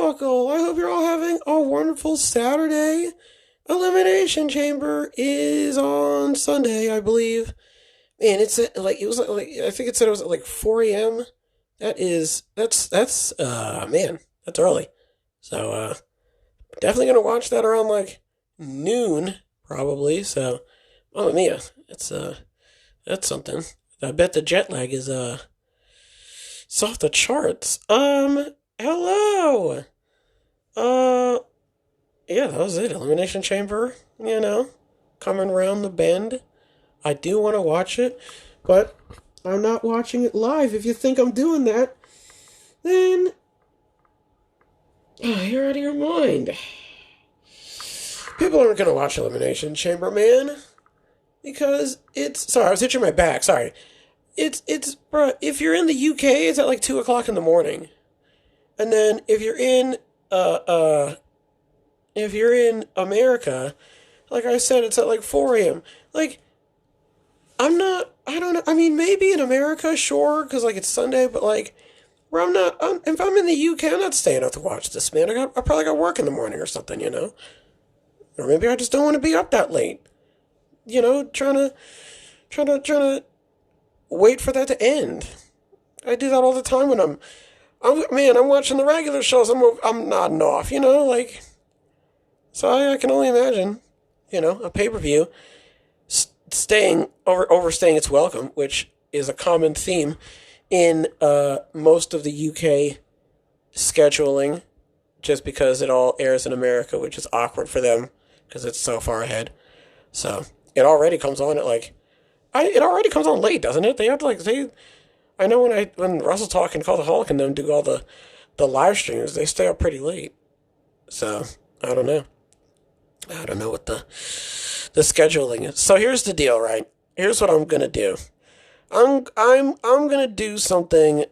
Turnbuckle. I hope you're all having a wonderful Saturday. Elimination Chamber is on Sunday, I believe. Man, it's at, like, it was like, I think it said it was at like 4 a.m. That's man, that's early. So, definitely gonna watch that around like noon, probably. So, oh mia, that's something. I bet the jet lag is, it's off the charts. Hello! Yeah, that was it. Elimination Chamber, coming around the bend. I do want to watch it, but I'm not watching it live. If you think I'm doing that, then you're out of your mind. People aren't going to watch Elimination Chamber, man, because sorry, I was itching my back, sorry. Bro, if you're in the UK, it's at like 2 o'clock in the morning. And then if you're in America, like I said, it's at like 4 a.m. Like, I don't know. I mean, maybe in America, sure, because like it's Sunday, but like, where if I'm in the UK, I'm not staying up to watch this, man. I probably got work in the morning or something, Or maybe I just don't want to be up that late. Trying to wait for that to end. I do that all the time when I'm watching the regular shows. I'm nodding off, So I can only imagine, a pay-per-view overstaying its welcome, which is a common theme in most of the UK scheduling, just because it all airs in America, which is awkward for them because it's so far ahead. So it already comes on at it already comes on late, doesn't it? They have to I know when Russell Talk and Call the Hulk and them do all the live streams, they stay up pretty late. So I don't know. I don't know what the scheduling is. So here's the deal, right? Here's what I'm gonna do. I'm gonna do something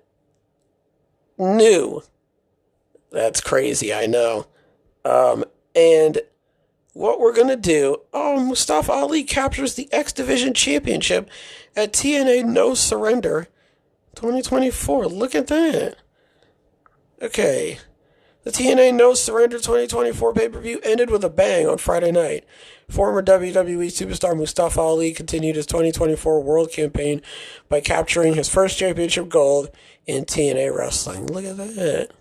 new. That's crazy, I know. And what we're gonna do? Mustafa Ali captures the X Division Championship at TNA No Surrender 2024. Look at that. Okay. The TNA No Surrender 2024 pay-per-view ended with a bang on Friday night. Former WWE superstar Mustafa Ali continued his 2024 world campaign by capturing his first championship gold in TNA wrestling. Look at that.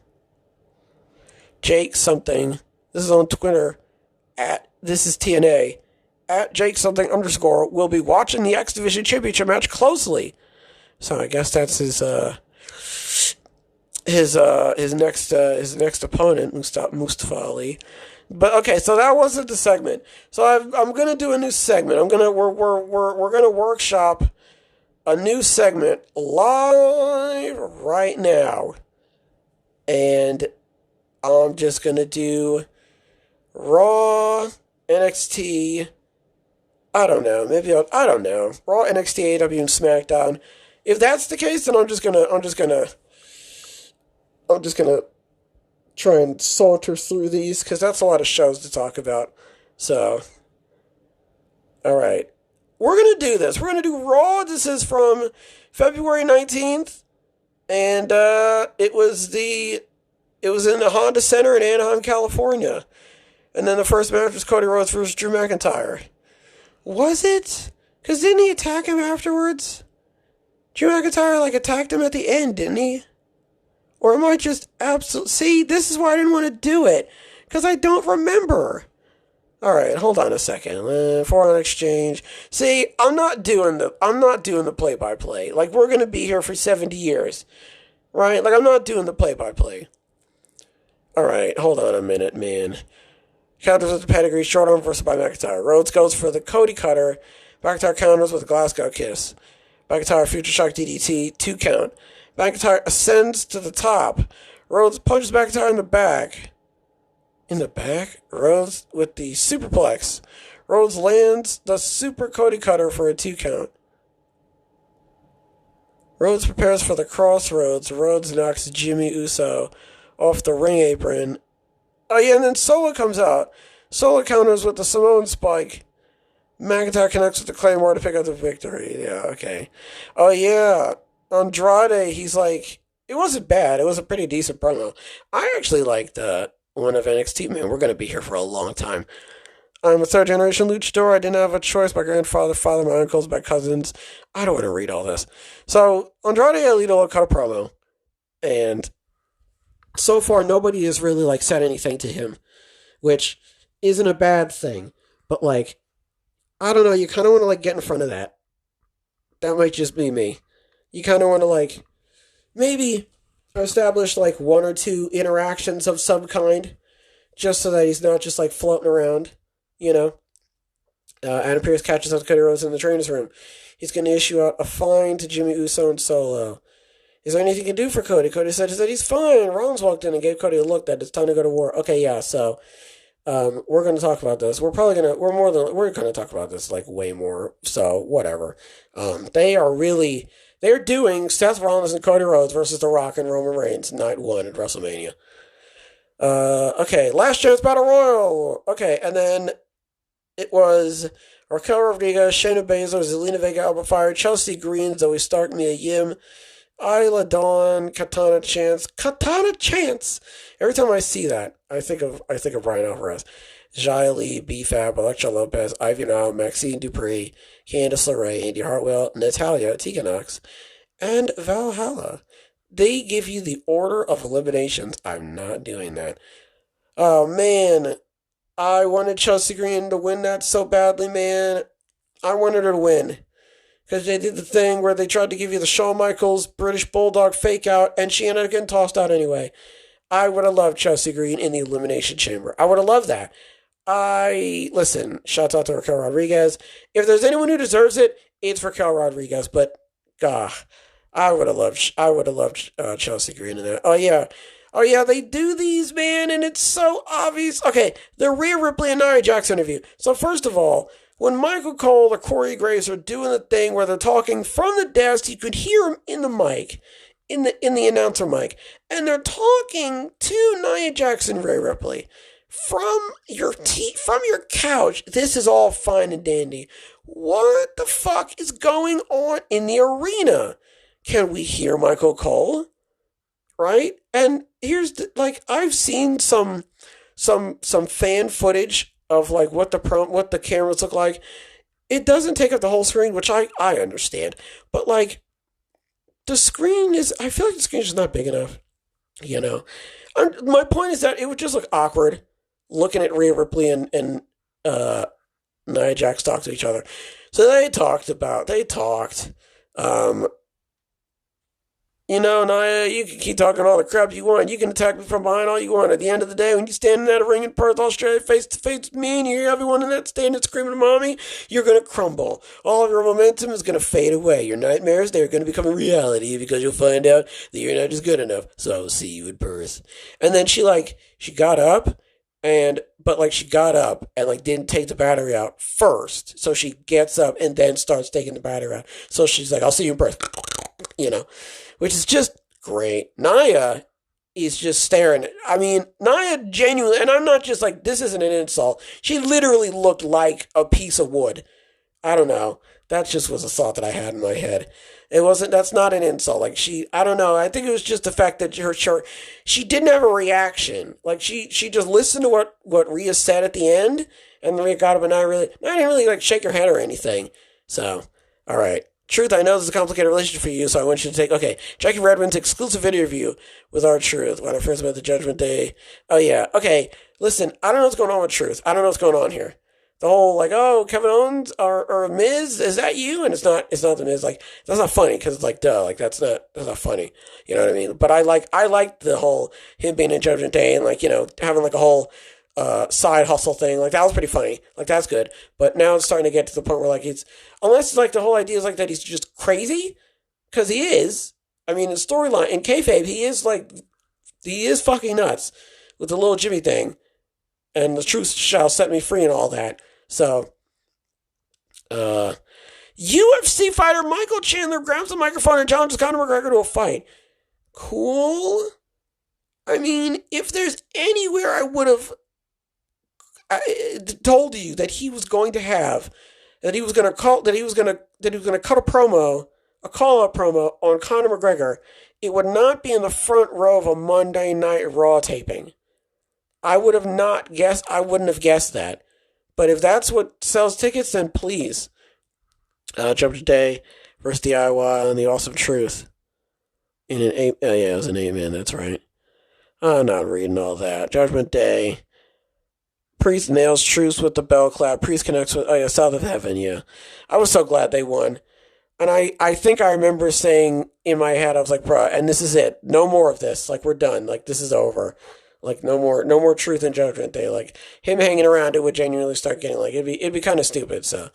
Jake something. This is on Twitter. This is TNA. At Jake something _. Will be watching the X Division Championship match closely. So I guess that's his next opponent, Mustafa Ali. But okay, so that wasn't the segment. So I'm gonna do a new segment. We're gonna workshop a new segment live right now, and I'm just gonna do Raw, NXT. I don't know. I don't know. Raw, NXT, AEW, and SmackDown. If that's the case, then I'm just gonna try and saunter through these, because that's a lot of shows to talk about. So, alright. We're going to do this. We're going to do Raw. This is from February 19th. And it was in the Honda Center in Anaheim, California. And then the first match was Cody Rhodes versus Drew McIntyre. Was it? Because didn't he attack him afterwards? Drew McIntyre, attacked him at the end, didn't he? Or am I just absolutely... See, this is why I didn't want to do it. Because I don't remember. Alright, hold on a second. Foreign exchange. See, I'm not doing the play-by-play. We're going to be here for 70 years. Right? I'm not doing the play-by-play. Alright, hold on a minute, man. Counters with the pedigree, short arm versus by McIntyre. Rhodes goes for the Cody Cutter. McIntyre counters with a Glasgow Kiss. McIntyre Future Shock DDT, 2 count. McIntyre ascends to the top. Rhodes punches McIntyre in the back. In the back? Rhodes with the superplex. Rhodes lands the Super Cody Cutter for a 2 count. Rhodes prepares for the Crossroads. Rhodes knocks Jimmy Uso off the ring apron. Oh yeah, and then Solo comes out. Solo counters with the Samoan Spike. McIntyre connects with the Claymore to pick up the victory. Yeah, okay. Oh yeah. Andrade, he's It wasn't bad. It was a pretty decent promo. I actually liked one of NXT. Man, we're gonna be here for a long time. I'm a third generation luchador. I didn't have a choice. My grandfather, father, my uncles, my cousins. I don't want to read all this. So Andrade Alito cut a promo, and so far nobody has really like said anything to him, which isn't a bad thing. But like, I don't know. You kind of want to like get in front of that. That might just be me. You kind of want to like maybe establish like one or two interactions of some kind, just so that he's not just like floating around, you know. Adam Pearce catches up to Cody Rhodes in the trainer's room. He's going to issue out a fine to Jimmy Uso and Solo. Is there anything he can do for Cody? Cody said he's fine. Rollins walked in and gave Cody a look that it's time to go to war. Okay, yeah, so we're going to talk about this. We're going to talk about this like way more. So whatever. They're doing Seth Rollins and Cody Rhodes versus The Rock and Roman Reigns night 1 at WrestleMania. Okay, last chance battle royal. Okay, and then it was Raquel Rodriguez, Shayna Baszler, Zelina Vega, Albert Fire, Chelsea Green, Zoe Stark, Mia Yim, Isla Dawn, Katana Chance. Every time I see that, I think of Brian Alvarez. Xia Li, B-Fab, Elektra Lopez, Ivy Now, Maxine Dupree, Candice LeRae, Andy Hartwell, Natalia, Tegan Knox, and Valhalla. They give you the order of eliminations. I'm not doing that. Oh, man. I wanted Chelsea Green to win that so badly, man. I wanted her to win. Because they did the thing where they tried to give you the Shawn Michaels British Bulldog fake out, and she ended up getting tossed out anyway. I would have loved Chelsea Green in the Elimination Chamber. I would have loved that. Listen, shouts out to Raquel Rodriguez. If there's anyone who deserves it, it's Raquel Rodriguez. But, I would have loved Chelsea Green in that. Oh yeah, they do these, man, and it's so obvious. Okay, the Rhea Ripley and Nia Jax interview. So first of all, when Michael Cole or Corey Graves are doing the thing where they're talking from the desk, you could hear them in the mic, in the announcer mic, and they're talking to Nia Jax and Rhea Ripley. From your couch, this is all fine and dandy. What the fuck is going on in the arena? Can we hear Michael Cole? Right? And here's I've seen some fan footage of like what the cameras look like. It doesn't take up the whole screen, which I understand. But like I feel like the screen is not big enough. You know? My point is that it would just look awkward looking at Rhea Ripley and Nia Jax talk to each other. So they talked. Nia, you can keep talking all the crap you want. You can attack me from behind all you want. At the end of the day, when you stand in that ring in Perth, Australia, face to face with me, and you hear everyone in that stand screaming mommy, you're going to crumble. All of your momentum is going to fade away. Your nightmares, they're going to become a reality because you'll find out that you're not just good enough. So I will see you in Perth. And then she got up, she got up and didn't take the battery out first. So she gets up and then starts taking the battery out. So she's like, I'll see you in Perth. Which is just great. Nia is just staring. I mean, Nia genuinely, and I'm not just like, this isn't an insult. She literally looked like a piece of wood. I don't know. That just was a thought that I had in my head. That's not an insult. I don't know. I think it was just the fact that she didn't have a reaction. She just listened to what Rhea said at the end, and Rhea got up, and I didn't really shake her head or anything. So, all right. Truth, I know this is a complicated relationship for you, so I want you to take, Jackie Redmond's exclusive interview with R-Truth when I first met the Judgment Day. Oh, yeah. Okay, listen, I don't know what's going on with Truth. I don't know what's going on here. The whole, Kevin Owens or Miz, is that you? And it's not the Miz. That's not funny, because it's duh, that's not funny. You know what I mean? But I like the whole, him being in Judgment Day and, having a whole, side hustle thing. That was pretty funny. That's good. But now it's starting to get to the point where unless the whole idea is that he's just crazy, because he is. I mean, the storyline in kayfabe, he is fucking nuts with the little Jimmy thing, and the truth shall set me free and all that. So, UFC fighter Michael Chandler grabs the microphone and challenges Conor McGregor to a fight. Cool. I mean, if there's anywhere I would have told you that he was going to cut a promo a call-up promo on Conor McGregor, it would not be in the front row of a Monday Night Raw taping. I wouldn't have guessed that. But if that's what sells tickets, then please. Judgment Day versus DIY and the Awesome Truth. It was an 8-man, that's right. I'm not reading all that. Judgment Day. Priest nails Truth with the bell clap. Priest connects with, South of Heaven, yeah. I was so glad they won. And I think I remember saying in my head, I was like, bruh, and this is it. No more of this. Like, we're done. Like, this is over. Like, no more Truth and Judgment Day. Like, him hanging around, it would genuinely start getting, like, it'd be kind of stupid, so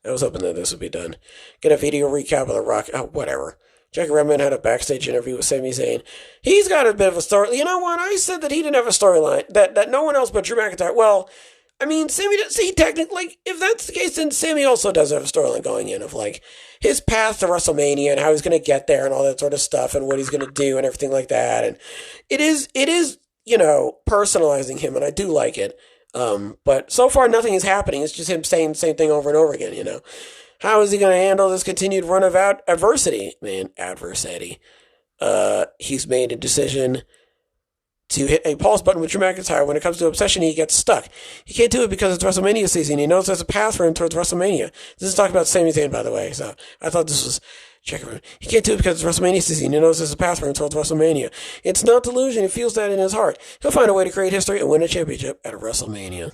I was hoping that this would be done. Get a video recap of The Rock. Oh, whatever. Jackie Redmond had a backstage interview with Sami Zayn. He's got a bit of a story. You know what? I said that he didn't have a storyline. That no one else but Drew McIntyre. Well, I mean, Sami, technically, like, if that's the case, then Sami also does have a storyline going in of, like, his path to WrestleMania and how he's going to get there and all that sort of stuff and what he's going to do and everything like that. And it is, personalizing him, and I do like it. But so far, nothing is happening. It's just him saying the same thing over and over again, How is he going to handle this continued run of adversity? Man, adversity. He's made a decision to hit a pause button with Drew McIntyre. When it comes to obsession, he gets stuck. He can't do it because it's WrestleMania season. He knows there's a path for him towards WrestleMania. This is talking about Sami Zayn, by the way. So I thought this was... He can't do it because it's WrestleMania season. He knows there's a path for him towards WrestleMania. It's not delusion. He feels that in his heart. He'll find a way to create history and win a championship at WrestleMania.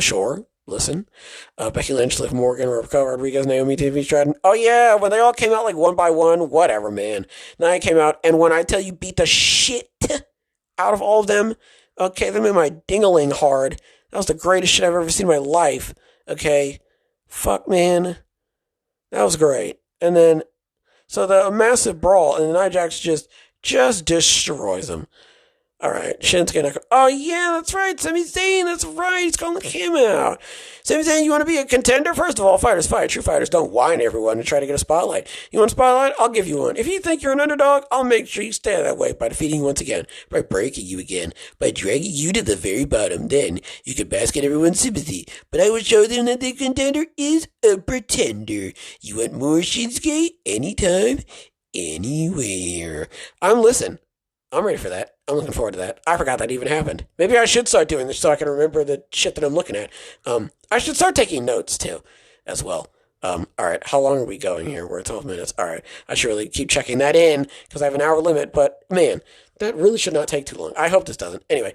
Sure. Listen. Becky Lynch, Liv Morgan, Rebecca Rodriguez, Naomi, TV Stratton. Oh, yeah. When they all came out like one by one, whatever, man. Nia came out, and when I tell you beat the shit out of all of them, okay, them in my ding-a-ling hard. That was the greatest shit I've ever seen in my life. Okay. Fuck, man. That was great. And then, so the massive brawl, and then Nia Jax just destroys him. All right, Shinsuke. Oh, yeah, that's right. Sami Zayn, that's right. He's calling him out. Sami Zayn, you want to be a contender? First of all, fighters fight. True fighters don't whine everyone and try to get a spotlight. You want a spotlight? I'll give you one. If you think you're an underdog, I'll make sure you stay that way by defeating you once again, by breaking you again, by dragging you to the very bottom. Then you can bask in everyone's sympathy. But I will show them that the contender is a pretender. You want more Shinsuke? Anytime, anywhere. I'm ready for that. I'm looking forward to that. I forgot that even happened. Maybe I should start doing this so I can remember the shit that I'm looking at. I should start taking notes, too, as well. All right, how long are we going here? We're at 12 minutes. All right, I should really keep checking that in because I have an hour limit, but, man, that really should not take too long. I hope this doesn't. Anyway,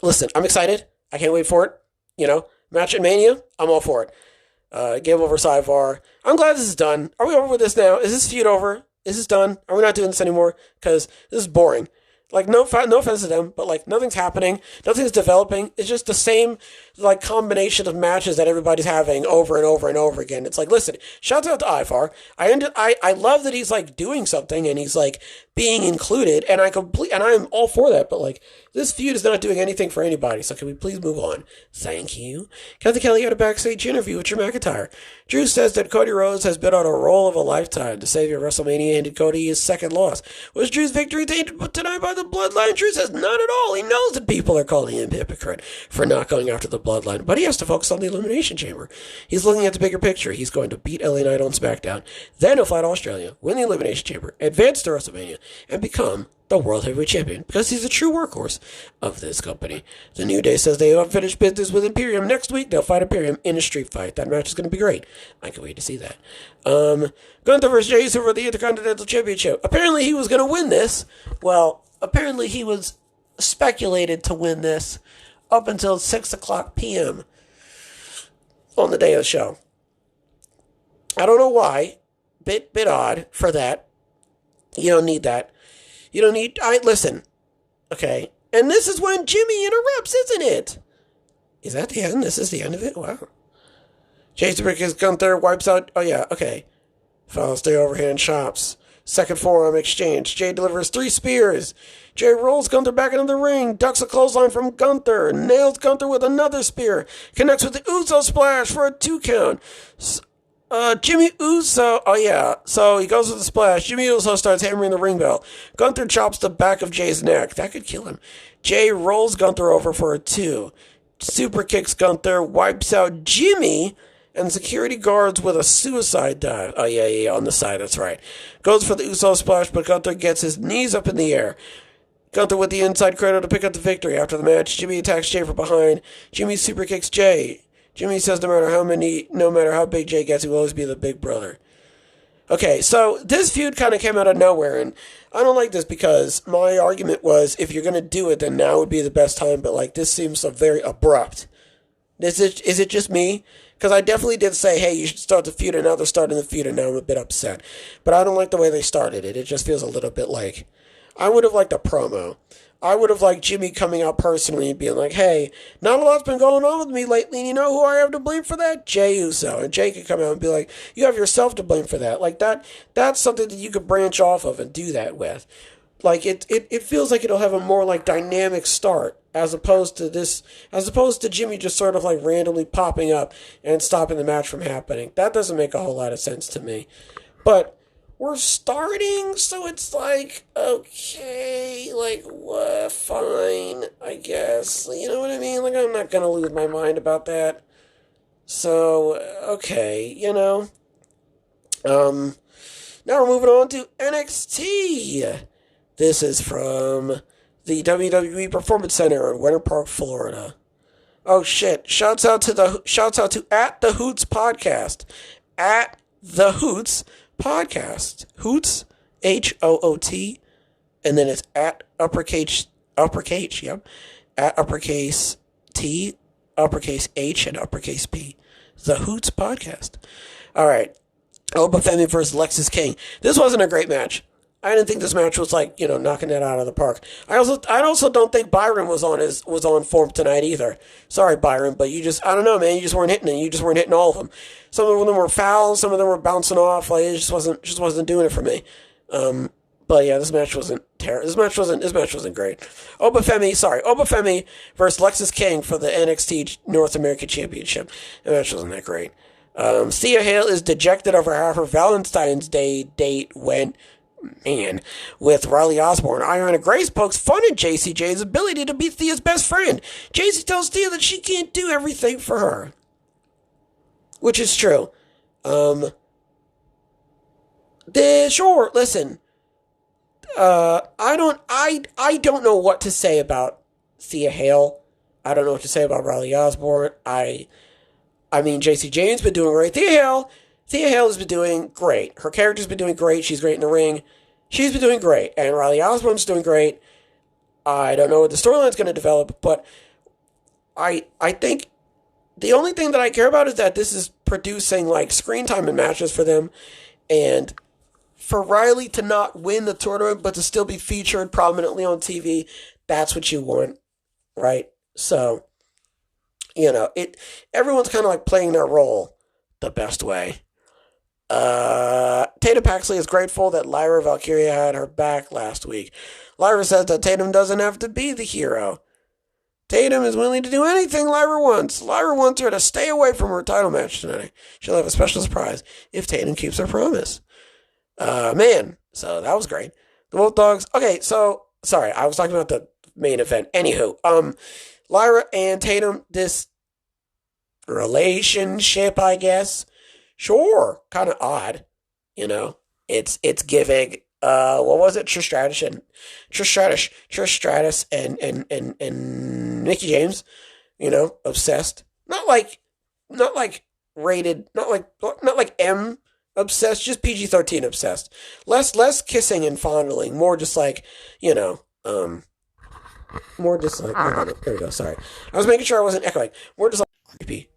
listen, I'm excited. I can't wait for it. Match at Mania, I'm all for it. Game over Cyvar. I'm glad this is done. Are we over with this now? Is this feud over? Is this done? Are we not doing this anymore? Because this is boring. Like, no offense to them, but, like, nothing's happening. Nothing's developing. It's just the same, like, combination of matches that everybody's having over and over and over again. It's like, listen, shout out to Ivar. I love that he's, like, doing something and he's, like, being included, and I'm all for that, but, like, this feud is not doing anything for anybody, so can we please move on? Thank you. Kathy Kelly had a backstage interview with Drew McIntyre. Drew says that Cody Rhodes has been on a roll of a lifetime. The savior of WrestleMania handed Cody his second loss. Was Drew's victory tainted tonight by the bloodline? Drew says not at all. He knows that people are calling him hypocrite for not going after the bloodline, but he has to focus on the Elimination Chamber. He's looking at the bigger picture. He's going to beat LA Knight on SmackDown, then he'll fly to Australia, win the Elimination Chamber, advance to WrestleMania, and become the World Heavyweight Champion, because he's a true workhorse of this company. The New Day says they have finished business with Imperium. Next week, they'll fight Imperium in a street fight. That match is going to be great. I can wait to see that. Gunther versus Jey Uso for the Intercontinental Championship. Apparently, he was going to win this. Well, apparently, he was speculated to win this up until 6 o'clock p.m. on the day of the show. I don't know why. Bit odd for that. You don't need that. You don't need... listen. Okay. And this is when Jimmy interrupts, isn't it? Is that the end? This is the end of it? Wow. Jay Uso Gunther wipes out... Oh, yeah. Okay. Follows the overhand chops. Second forearm exchange. Jay delivers 3 spears. Jay rolls Gunther back into the ring. Ducks a clothesline from Gunther. Nails Gunther with another spear. Connects with the Uso splash for a 2 count. Jimmy Uso, oh yeah, so he goes with the splash. Jimmy Uso starts hammering the ring bell. Gunther chops the back of Jay's neck. That could kill him. Jay rolls Gunther over for a 2. Super kicks Gunther, wipes out Jimmy, and security guards with a suicide dive. Oh, yeah, on the side, that's right. Goes for the Uso splash, but Gunther gets his knees up in the air. Gunther with the inside cradle to pick up the victory. After the match, Jimmy attacks Jay from behind. Jimmy super kicks Jay. Jimmy says no matter how big Jay gets, he will always be the big brother. Okay, so this feud kind of came out of nowhere, and I don't like this because my argument was if you're going to do it, then now would be the best time, but like this seems so very abrupt. Is it just me? Because I definitely did say, hey, you should start the feud, and now they're starting the feud, and now I'm a bit upset. But I don't like the way they started it. It just feels a little bit like, I would have liked a promo. I would have liked Jimmy coming out personally and being like, hey, not a lot's been going on with me lately, and you know who I have to blame for that? Jay Uso. And Jay could come out and be like, you have yourself to blame for that. Like, that's something that you could branch off of and do that with. Like, it feels like it'll have a more, like, dynamic start as opposed to Jimmy just sort of, like, randomly popping up and stopping the match from happening. That doesn't make a whole lot of sense to me. But we're starting, so it's like, okay, like, what, fine, I guess. You know what I mean? Like, I'm not gonna lose my mind about that. So, okay, you know. Now we're moving on to NXT. This is from the WWE Performance Center in Winter Park, Florida. Oh shit! Shouts out to at the Hoots Podcast, at the Hoots Podcast. Hoots, HOOT, and then it's at uppercase, yep, at uppercase T, uppercase H, and uppercase P. The Hoots Podcast. All right, Oba Femi versus Lexis King. This wasn't a great match. I didn't think this match was like, you know, knocking it out of the park. I also don't think Byron was on form tonight either. Sorry, Byron, but I don't know, man. You just weren't hitting it. You just weren't hitting all of them. Some of them were fouls. Some of them were bouncing off. Like, it just wasn't doing it for me. But yeah, this match wasn't terrible. This match wasn't great. Oba Femi versus Lexis King for the NXT North American Championship. The match wasn't that great. Thea Hale is dejected over how her Valentine's Day date went. Man, with Riley Osborne. Iona Grace pokes fun at JCJ's ability to be Thea's best friend. JC tells Thea that she can't do everything for her. Which is true. Sure, listen. I don't know what to say about Thea Hale. I don't know what to say about Riley Osborne. I mean, JC Jane's been doing great. Thea Hale has been doing great. Her character's been doing great. She's great in the ring. She's been doing great. And Riley Osborne's doing great. I don't know what the storyline's going to develop, but I think the only thing that I care about is that this is producing, like, screen time and matches for them. And for Riley to not win the tournament, but to still be featured prominently on TV, that's what you want, right? So, you know, everyone's kind of like playing their role the best way. Tatum Paxley is grateful that Lyra Valkyria had her back last week. Lyra says that Tatum doesn't have to be the hero. Tatum is willing to do anything Lyra wants. Lyra wants her to stay away from her title match tonight. She'll have a special surprise if Tatum keeps her promise. Man, so that was great. The Wolf Dogs. Okay, so sorry, I was talking about the main event. Anywho, Lyra and Tatum, this relationship, I guess. Sure, kind of odd, you know. It's giving. What was it? Trish Stratus and Mickie James, you know, obsessed. Not like rated. Not like M obsessed. Just PG-13 obsessed. Less kissing and fondling. More just like, you know. More just like. There we go. Sorry, I was making sure I wasn't echoing. More just like creepy.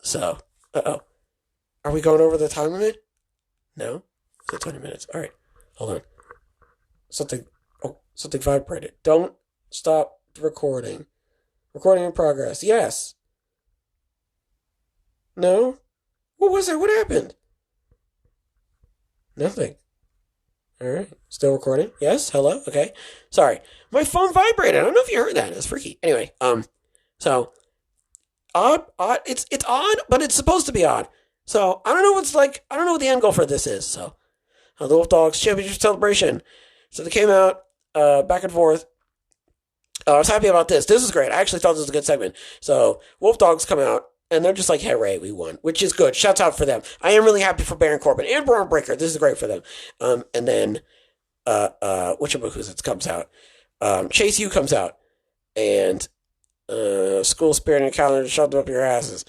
So. Are we going over the time limit? No? So 20 minutes. Alright. Hold on. Something vibrated. Don't stop recording. Recording in progress. Yes. No? What was that? What happened? Nothing. Alright. Still recording? Yes? Hello? Okay. Sorry. My phone vibrated. I don't know if you heard that. It's freaky. Anyway, so odd. It's odd, but it's supposed to be odd. So, I don't know what the end goal for this is. So, the Wolf Dogs Championship Celebration. So, they came out, back and forth. I was happy about this. This is great. I actually thought this was a good segment. So, Wolf Dogs come out. And they're just like, hey, Ray, we won, which is good. Shouts out for them. I am really happy for Baron Corbin and Braun Breaker. This is great for them. And then, comes out. Chase U comes out. And, school spirit and calendar shoved up your asses.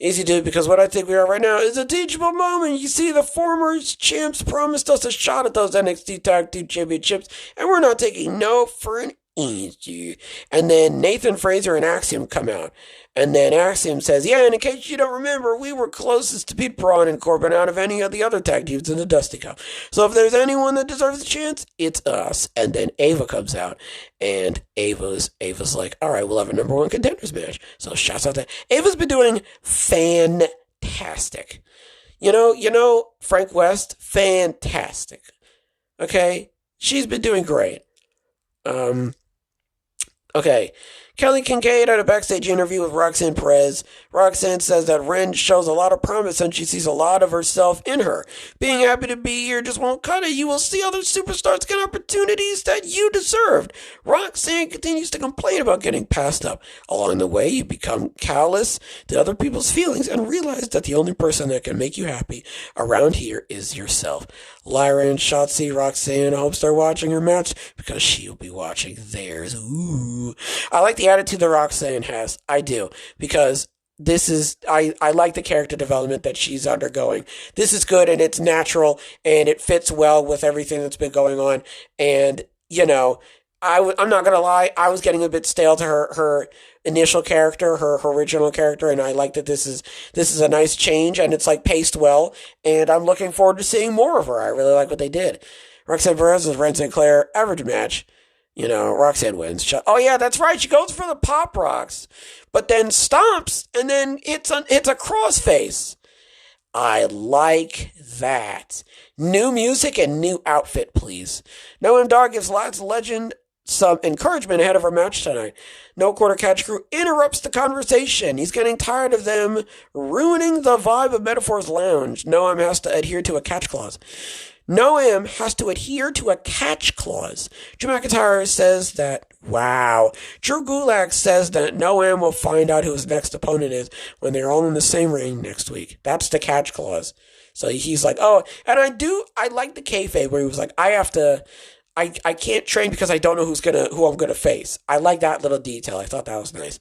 Easy, dude, because what I think we are right now is a teachable moment. You see, the former champs promised us a shot at those NXT Tag Team Championships, and we're not taking no for an easy. And then Nathan Fraser and Axiom come out. And then Axiom says, yeah, and in case you don't remember, we were closest to beat Braun and Corbin out of any of the other tag teams in the Dusty Cup. So if there's anyone that deserves a chance, it's us. And then Ava comes out, and Ava's like, all right, we'll have a number one contenders match. So shouts out to Ava's been doing fantastic. You know, Frank West, fantastic. Okay? She's been doing great. Okay. Kelly Kincaid had a backstage interview with Roxanne Perez. Roxanne says that Ren shows a lot of promise and she sees a lot of herself in her. Being happy to be here just won't cut it. You will see other superstars get opportunities that you deserved. Roxanne continues to complain about getting passed up. Along the way, you become callous to other people's feelings and realize that the only person that can make you happy around here is yourself. Lyra and Shotzi, Roxanne hopes they're watching her match because she'll be watching theirs. Ooh. I like the attitude that Roxanne has. I do. Because this is, I like the character development that she's undergoing. This is good and it's natural and it fits well with everything that's been going on. And, you know, I'm not going to lie, I was getting a bit stale to her initial character, her original character, and I like that this is a nice change and it's like paced well, and I'm looking forward to seeing more of her. I really like what they did. Roxanne Perez with Ren Sinclair, average match. You know, Roxanne wins. Oh yeah, that's right. She goes for the pop rocks, but then stomps and then hits a crossface. I like that. New music and new outfit, please. Noam Dar gives Lads Legend some encouragement ahead of her match tonight. No Quarter Catch Crew interrupts the conversation. He's getting tired of them ruining the vibe of Metaphor's Lounge. Noam has to adhere to a catch clause. Drew McIntyre says that, wow. Drew Gulak says that Noam will find out who his next opponent is when they're all in the same ring next week. That's the catch clause. So he's like, oh, and I like the kayfabe where he was like, I can't train because I don't know who I'm gonna face. I like that little detail. I thought that was nice.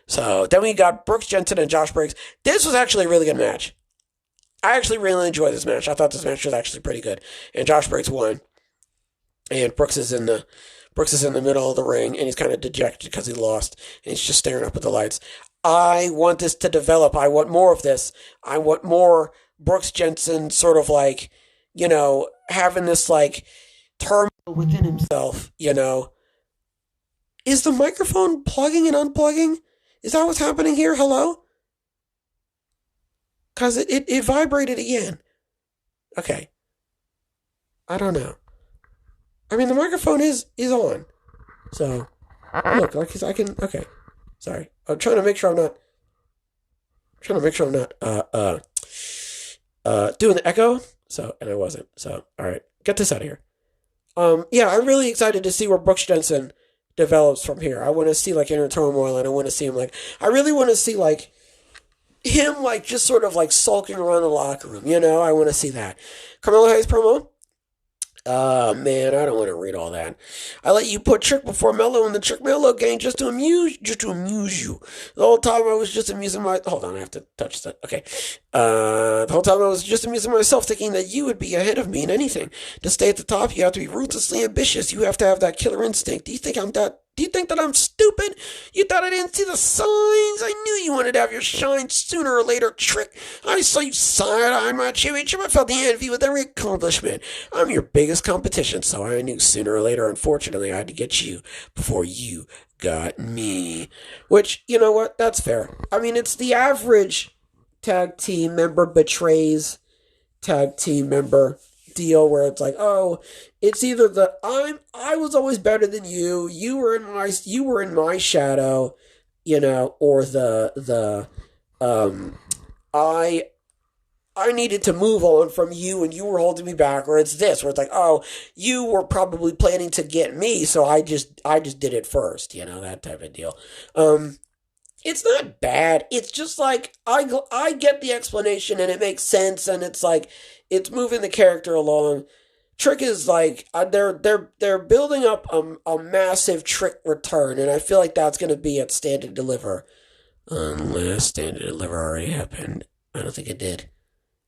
So then we got Brooks Jensen and Josh Briggs. This was actually a really good match. I actually really enjoyed this match. I thought this match was actually pretty good. And Josh Briggs won. And Brooks is in the middle of the ring and he's kind of dejected because he lost. And he's just staring up at the lights. I want this to develop. I want more of this. I want more Brooks Jensen sort of like, you know, having this like turmoil within himself, you know. Is the microphone plugging and unplugging? Is that what's happening here? Hello? Because it vibrated again. Okay. I don't know. I mean, the microphone is on. So, look, like I can, okay. Sorry. I'm trying to make sure I'm not doing the echo. So, and I wasn't. So, all right. Get this out of here. Yeah, I'm really excited to see where Brooks Jensen develops from here. I want to see, like, inner turmoil, and I want to see him, like, I really want to see, like, him, like, just sort of, like, sulking around the locker room, you know? I want to see that. Carmelo Hayes promo? Man, I don't want to read all that. I let you put Trick before Mello in the Trick Mello game just to amuse you. The whole time I was just amusing hold on, I have to touch that. Okay. The whole time I was just amusing myself, thinking that you would be ahead of me in anything. To stay at the top, you have to be ruthlessly ambitious. You have to have that killer instinct. Do you think that I'm stupid? You thought I didn't see the signs? I knew you wanted to have your shine sooner or later, Trick. I saw you side-eyeing my championship. I felt the envy with every accomplishment. I'm your biggest competition, so I knew sooner or later, unfortunately, I had to get you before you got me. Which, you know what? That's fair. I mean, it's the average tag team member betrays tag team member deal where it's like, oh, it's either I was always better than you, you were in my shadow, you know, or I needed to move on from you and you were holding me back, or it's this where it's like, oh, you were probably planning to get me, so I just did it first, you know, that type of deal. it's not bad. It's just like, I get the explanation and it makes sense, and it's like, it's moving the character along. Trick is like, they're building up a massive Trick return, and I feel like that's going to be at Stand and Deliver. Unless Stand and Deliver already happened. I don't think it did.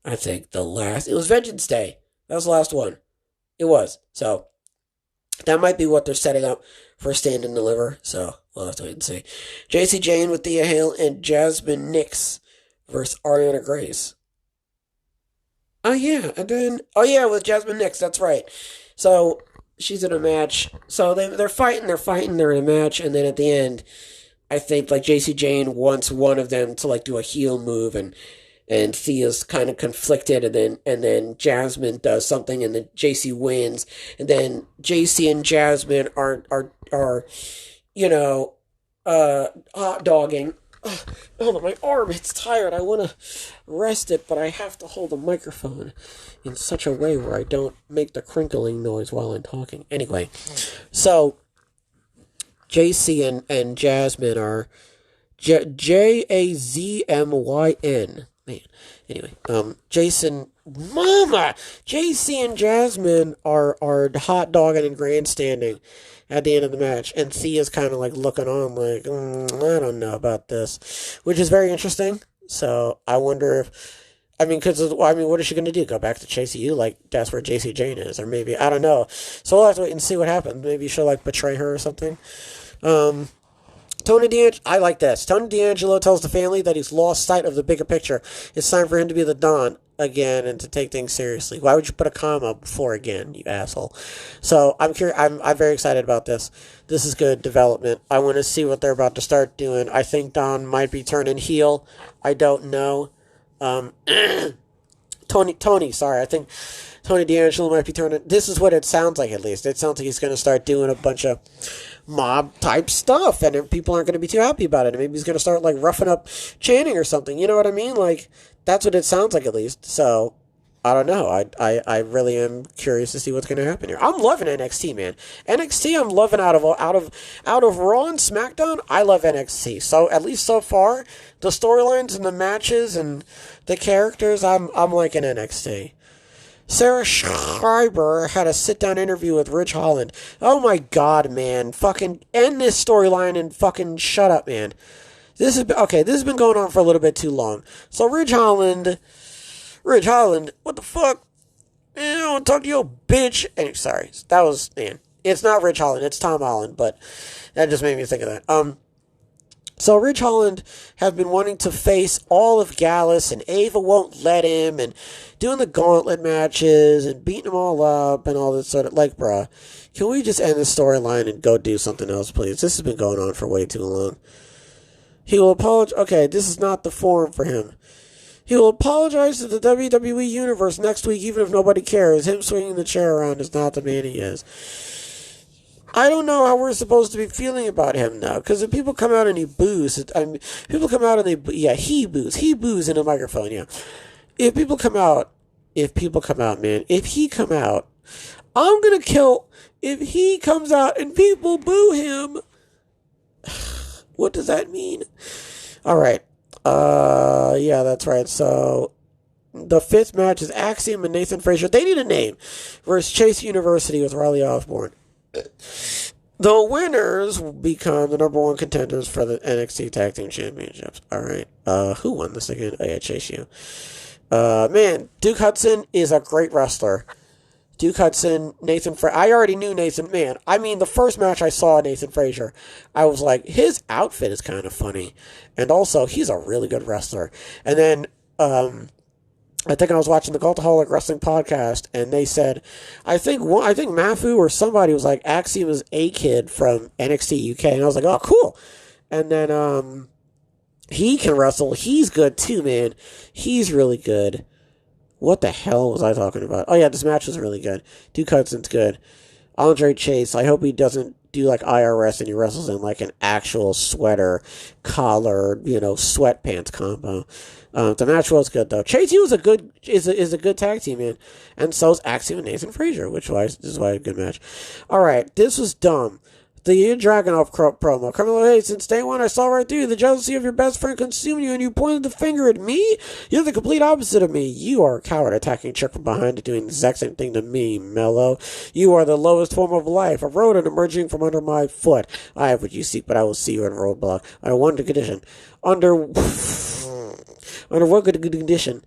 I think it was Vengeance Day. That was the last one. It was. So, that might be what they're setting up for Stand and Deliver. So, we'll have to wait and see. J.C. Jane with Thea Hale and Jasmine Nix versus Ariana Grace. Oh, yeah. And then, with Jasmine Nix. That's right. So, she's in a match. So, they're fighting, they're in a match. And then at the end, I think, like, J.C. Jane wants one of them to, like, do a heel move, and Thea's kind of conflicted, and then Jasmine does something, and then JC wins, and then JC and Jasmine are hot dogging. Hold on, my arm, it's tired. I want to rest it, but I have to hold the microphone in such a way where I don't make the crinkling noise while I'm talking. Anyway, so JC and Jasmine are Jazmyn. Man. Anyway, JC and Jasmine are hot dogging and grandstanding at the end of the match, and Thea's kind of like looking on like, I don't know about this, which is very interesting. So I wonder what is she going to do? Go back to Chase U? Like, that's where JC Jane is, or maybe, I don't know. So we'll have to wait and see what happens. Maybe she'll like betray her or something. Tony D'Angelo, I like this. Tony D'Angelo tells the family that he's lost sight of the bigger picture. It's time for him to be the Don again and to take things seriously. Why would you put a comma before again, you asshole? So I'm curious. I'm very excited about this. This is good development. I want to see what they're about to start doing. I think Don might be turning heel. I don't know. Sorry. I think Tony D'Angelo might be turning. This is what it sounds like, at least. It sounds like he's going to start doing a bunch of mob type stuff, and people aren't going to be too happy about it. And maybe he's going to start like roughing up Channing or something. You know what I mean? Like, that's what it sounds like, at least. So I don't know. I really am curious to see what's going to happen here. I'm loving NXT, man. NXT, I'm loving out of Raw and SmackDown. I love NXT. So at least so far, the storylines and the matches and the characters, I'm liking NXT. Sarah Schreiber had a sit-down interview with Ridge Holland. Oh my god, man. Fucking end this storyline and fucking shut up, man. This has been going on for a little bit too long. So Ridge Holland, what the fuck? I don't want to talk to you, bitch. Anyway, sorry. That was, man. It's not Ridge Holland, it's Tom Holland, but that just made me think of that. So Ridge Holland have been wanting to face all of Gallus, and Ava won't let him, and doing the gauntlet matches, and beating them all up, and all this sort of, like, bruh, can we just end the storyline and go do something else, please? This has been going on for way too long. He will apologize. Okay, this is not the forum for him. He will apologize to the WWE Universe next week, even if nobody cares. Him swinging the chair around is not the man he is. I don't know how we're supposed to be feeling about him now, because if people come out and he boos, he boos. He boos in a microphone, yeah. If he come out, I'm gonna kill, if he comes out and people boo him, what does that mean? Alright, yeah, that's right, so, the fifth match is Axiom and Nathan Frazier, they need a name, versus Chase University with Riley Osborne. The winners will become the number one contenders for the NXT Tag Team Championships. Alright. Who won this again? Oh yeah, Chase U. Man, Duke Hudson is a great wrestler. Duke Hudson, Nathan Frazier. I already knew Nathan. Man, I mean, the first match I saw Nathan Frazier, I was like, his outfit is kind of funny. And also, he's a really good wrestler. And then, I think I was watching the Cultaholic Wrestling Podcast, and they said, I think Mafu or somebody was like, Axiom is a kid from NXT UK, and I was like, oh, cool. And then, he can wrestle. He's good too, man. He's really good. What the hell was I talking about? Oh yeah, this match was really good. Duke Hudson's good. Andre Chase, I hope he doesn't do like IRS and he wrestles in like an actual sweater, collar, sweatpants combo. The match was good though. Chase U is a good tag team, man. And so is Axiom and Nathan Frazier, this is why a good match. Alright, this was dumb. The Dragunov promo. Carmelo, hey, since day one I saw right through you. The jealousy of your best friend consumed you and you pointed the finger at me? You're the complete opposite of me. You are a coward attacking Chick from behind and doing the exact same thing to me, Mello. You are the lowest form of life, a rodent emerging from under my foot. I have what you seek, but I will see you in a roadblock. Under one condition. Under what good condition?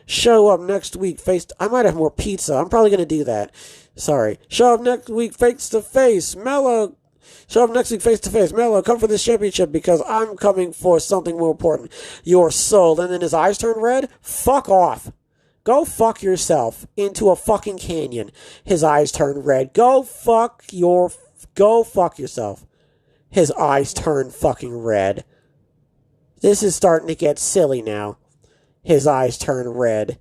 Show up next week I might have more pizza. I'm probably going to do that. Sorry. Show up next week face to face. Mello. Show up next week face to face. Mello, come for this championship because I'm coming for something more important. Your soul. And then his eyes turn red? Fuck off. Go fuck yourself into a fucking canyon. His eyes turn red. Go fuck yourself. His eyes turn fucking red. This is starting to get silly now. His eyes turn red.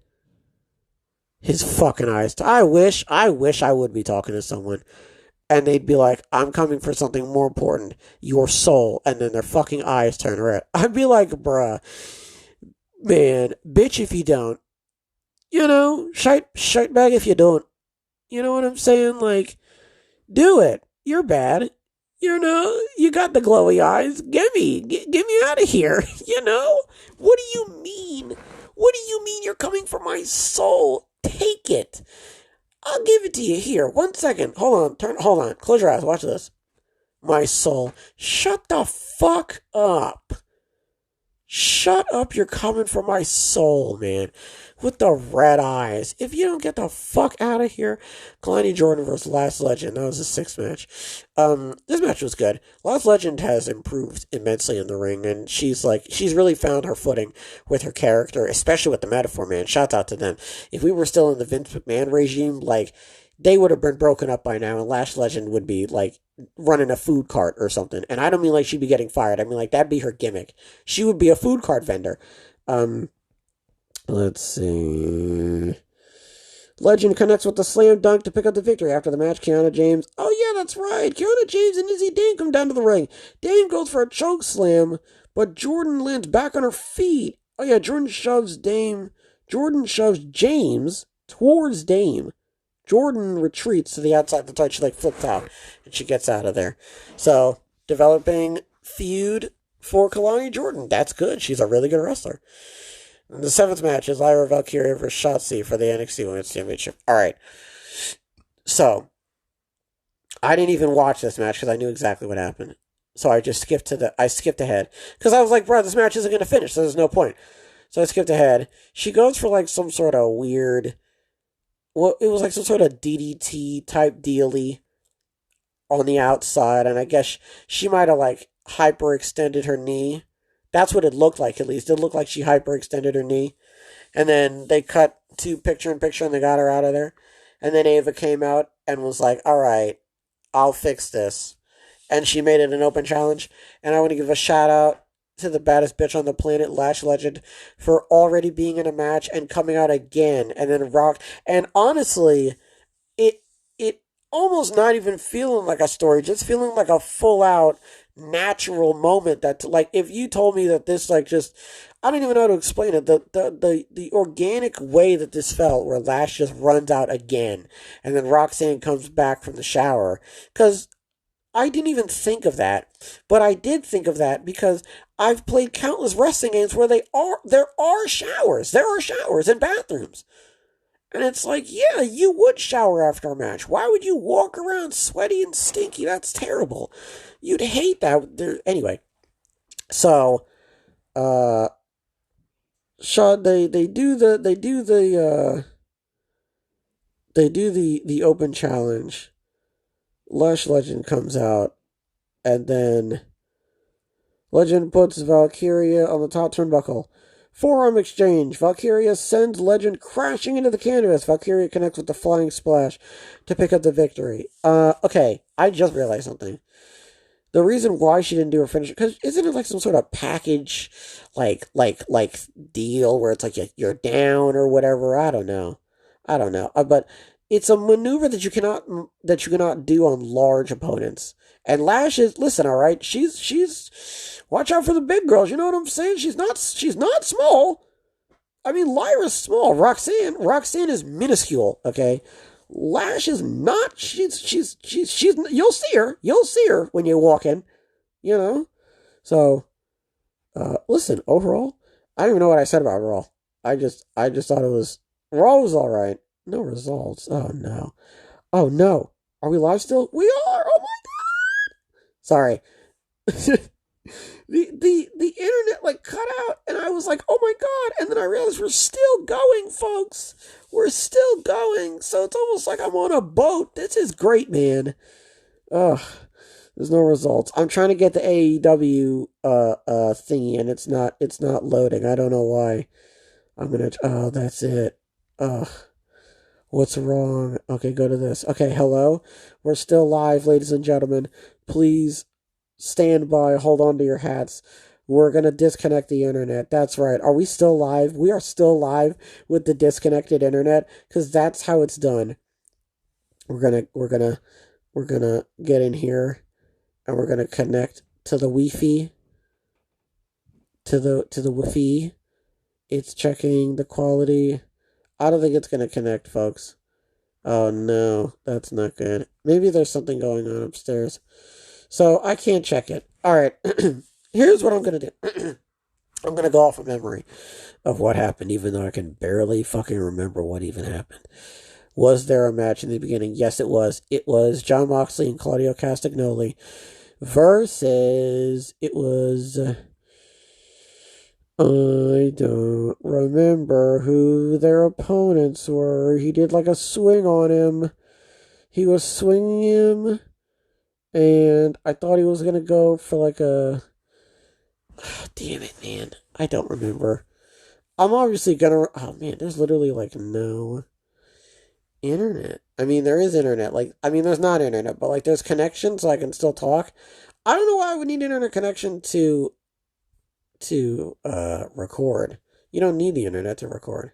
His fucking eyes. I wish I would be talking to someone. And they'd be like, I'm coming for something more important. Your soul. And then their fucking eyes turn red. I'd be like, bruh. Man, bitch if you don't. You know, shite bag if you don't. You know what I'm saying? Like, do it. You're bad. You know, you got the glowy eyes. Get me out of here. You know? What do you mean? What do you mean you're coming for my soul? Take it. I'll give it to you here. 1 second. Hold on. Close your eyes. Watch this. My soul. Shut the fuck up. Shut up. You're coming for my soul, man. With the red eyes. If you don't get the fuck out of here. Kalani Jordan versus Last Legend. That was a 6th match. This match was good. Last Legend has improved immensely in the ring, and she's really found her footing with her character, especially with the Metaphor Man. Shouts out to them. If we were still in the Vince McMahon regime, they would have been broken up by now, and Last Legend would be, running a food cart or something. And I don't mean she'd be getting fired. I mean, that'd be her gimmick. She would be a food cart vendor. Let's see. Legend connects with the slam dunk to pick up the victory after the match. Kiana James. Oh, yeah, that's right. Kiana James and Izzy Dame come down to the ring. Dame goes for a choke slam, but Jordan lands back on her feet. Oh, yeah, Jordan shoves James towards Dame. Jordan retreats to the outside of the tight. She flips out, and she gets out of there. So, developing feud for Kalani Jordan. That's good. She's a really good wrestler. And the 7th match is Lyra Valkyria versus Shotzi for the NXT Women's Championship. Alright. So, I didn't even watch this match because I knew exactly what happened. So I just skipped ahead. Because I was like, bro, this match isn't going to finish, so there's no point. So I skipped ahead. She goes for some sort of weird... Well, it was some sort of DDT type dealy on the outside. And I guess she might have hyperextended her knee. That's what it looked like, at least. It looked like she hyperextended her knee. And then they cut to picture-in-picture and they got her out of there. And then Ava came out and was like, all right, I'll fix this. And she made it an open challenge. And I want to give a shout-out to the baddest bitch on the planet, Lash Legend, for already being in a match and coming out again. And then Rock. And honestly, it almost not even feeling like a story, just feeling like a full-out natural moment that if you told me that this I don't even know how to explain it, the organic way that this felt, where Lash just runs out again and then Roxanne comes back from the shower, because I didn't even think of that, but I did think of that because I've played countless wrestling games where there are showers and bathrooms. And it's yeah, you would shower after a match. Why would you walk around sweaty and stinky? That's terrible. You'd hate that. Anyway, so, Sean, they do the open challenge. Lush Legend comes out, and then Legend puts Valkyria on the top turnbuckle. Forearm exchange. Valkyria sends Legend crashing into the canvas. Valkyria connects with the flying splash to pick up the victory. Okay, I just realized something. The reason why she didn't do her finisher, because isn't it some sort of package, deal where it's you're down or whatever? I don't know. But it's a maneuver that you cannot do on large opponents. And Lash is, listen, all right, she's watch out for the big girls. You know what I'm saying? She's not small. I mean, Lyra's small. Roxanne is minuscule. Okay, Lash is not, she's, you'll see her when you walk in, you know? So, listen, overall, I don't even know what I said about Raw. I just thought Raw was alright. No results. Oh no. Oh no. Are we live still? We are! Oh my god! Sorry. the internet like cut out and I was like, oh my god, and then I realized we're still going, folks. We're still going. So it's almost like I'm on a boat. This is great, man. Ugh. There's no results. I'm trying to get the AEW thingy and it's not loading. I don't know why. Oh, that's it. Ugh. What's wrong? Okay, go to this. Okay, hello. We're still live, ladies and gentlemen. Please stand by. Hold on to your hats. We're going to disconnect the internet. That's right. Are we still live? We are still live with the disconnected internet because that's how it's done. We're going to get in here and we're going to connect to the Wi-Fi. To the Wi-Fi. It's checking the quality. I don't think it's going to connect, folks. Oh, no. That's not good. Maybe there's something going on upstairs. So, I can't check it. Alright. Here's what I'm going to do. I'm going to go off of memory of what happened, even though I can barely fucking remember what even happened. Was there a match in the beginning? Yes, it was. It was Jon Moxley and Claudio Castagnoli versus... It was... I don't remember who their opponents were. He did like a swing on him. He was swinging him, and I thought he was going to go for like a... Oh, damn it, man. I don't remember. I'm obviously going to... Oh, man, there's literally like no internet. I mean, there is internet. There's not internet, but like there's connection so I can still talk. I don't know why I would need internet connection to record. You don't need the internet to record.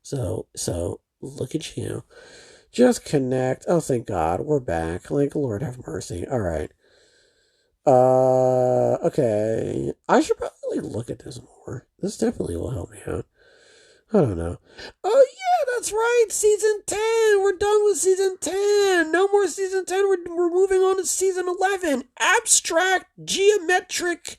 So look at you. Just connect. Oh, thank God. We're back. Like, Lord have mercy. All right. Okay. I should probably look at this more. This definitely will help me out. I don't know. Oh, yeah, that's right. Season 10. We're done with Season 10. No more Season 10. We're moving on to Season 11. Abstract, geometric,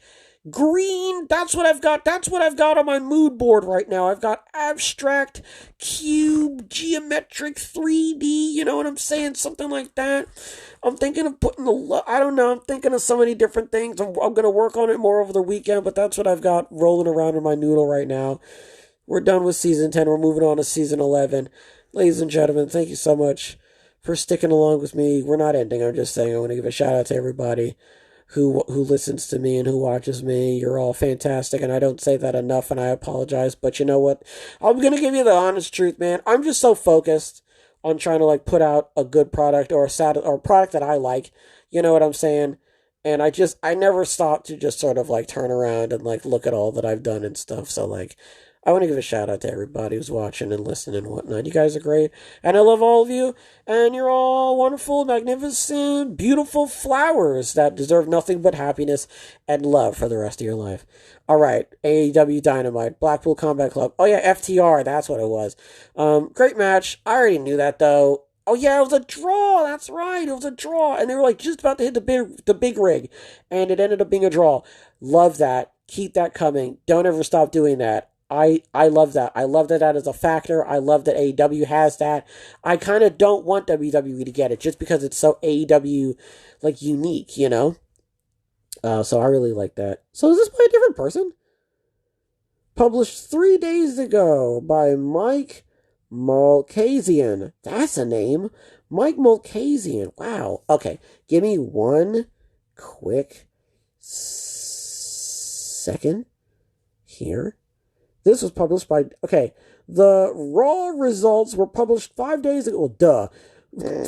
green. That's what I've got. That's what I've got on my mood board right now. I've got abstract, cube, geometric, 3D. You know what I'm saying? Something like that. I'm thinking of putting I don't know. I'm thinking of so many different things. I'm going to work on it more over the weekend, but that's what I've got rolling around in my noodle right now. We're done with Season 10. We're moving on to Season 11. Ladies and gentlemen, thank you so much for sticking along with me. We're not ending. I'm just saying I want to give a shout out to everybody who listens to me and who watches me. You're all fantastic, and I don't say that enough, and I apologize. But you know what? I'm going to give you the honest truth, man. I'm just so focused on trying to like put out a good product or a product that I like. You know what I'm saying? And I never stop to just sort of like turn around and like look at all that I've done and stuff. So like, I want to give a shout out to everybody who's watching and listening and whatnot. You guys are great, and I love all of you, and you're all wonderful, magnificent, beautiful flowers that deserve nothing but happiness and love for the rest of your life. All right, AEW Dynamite, Blackpool Combat Club. Oh yeah, FTR, that's what it was. Great match. I already knew that though. Oh yeah, it was a draw. That's right, it was a draw, and they were like just about to hit the big rig, and it ended up being a draw. Love that. Keep that coming. Don't ever stop doing that. I love that. I love that is a factor. I love that AEW has that. I kind of don't want WWE to get it just because it's so AEW, like, unique, you know? So I really like that. So is this by a different person? Published 3 days ago by Mike Mulcazian. That's a name. Mike Mulcazian. Wow. Okay. Give me one quick second here. This was published by... Okay, the Raw results were published 5 days ago. Well, duh.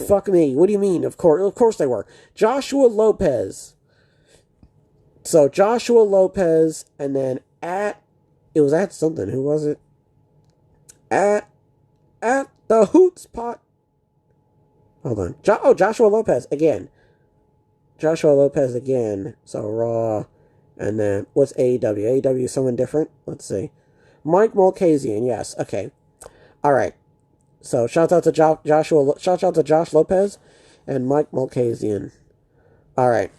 Fuck me. What do you mean? Of course they were. Joshua Lopez. So, Joshua Lopez, and then it was at something. Who was it? At the Hoots Pot. Hold on. Joshua Lopez again. Joshua Lopez again. So, Raw. And then, what's AEW? AEW is someone different? Let's see. Mike Mulcazian, yes. Okay. All right. So shout out to shout out to Josh Lopez and Mike Mulcazian. All right.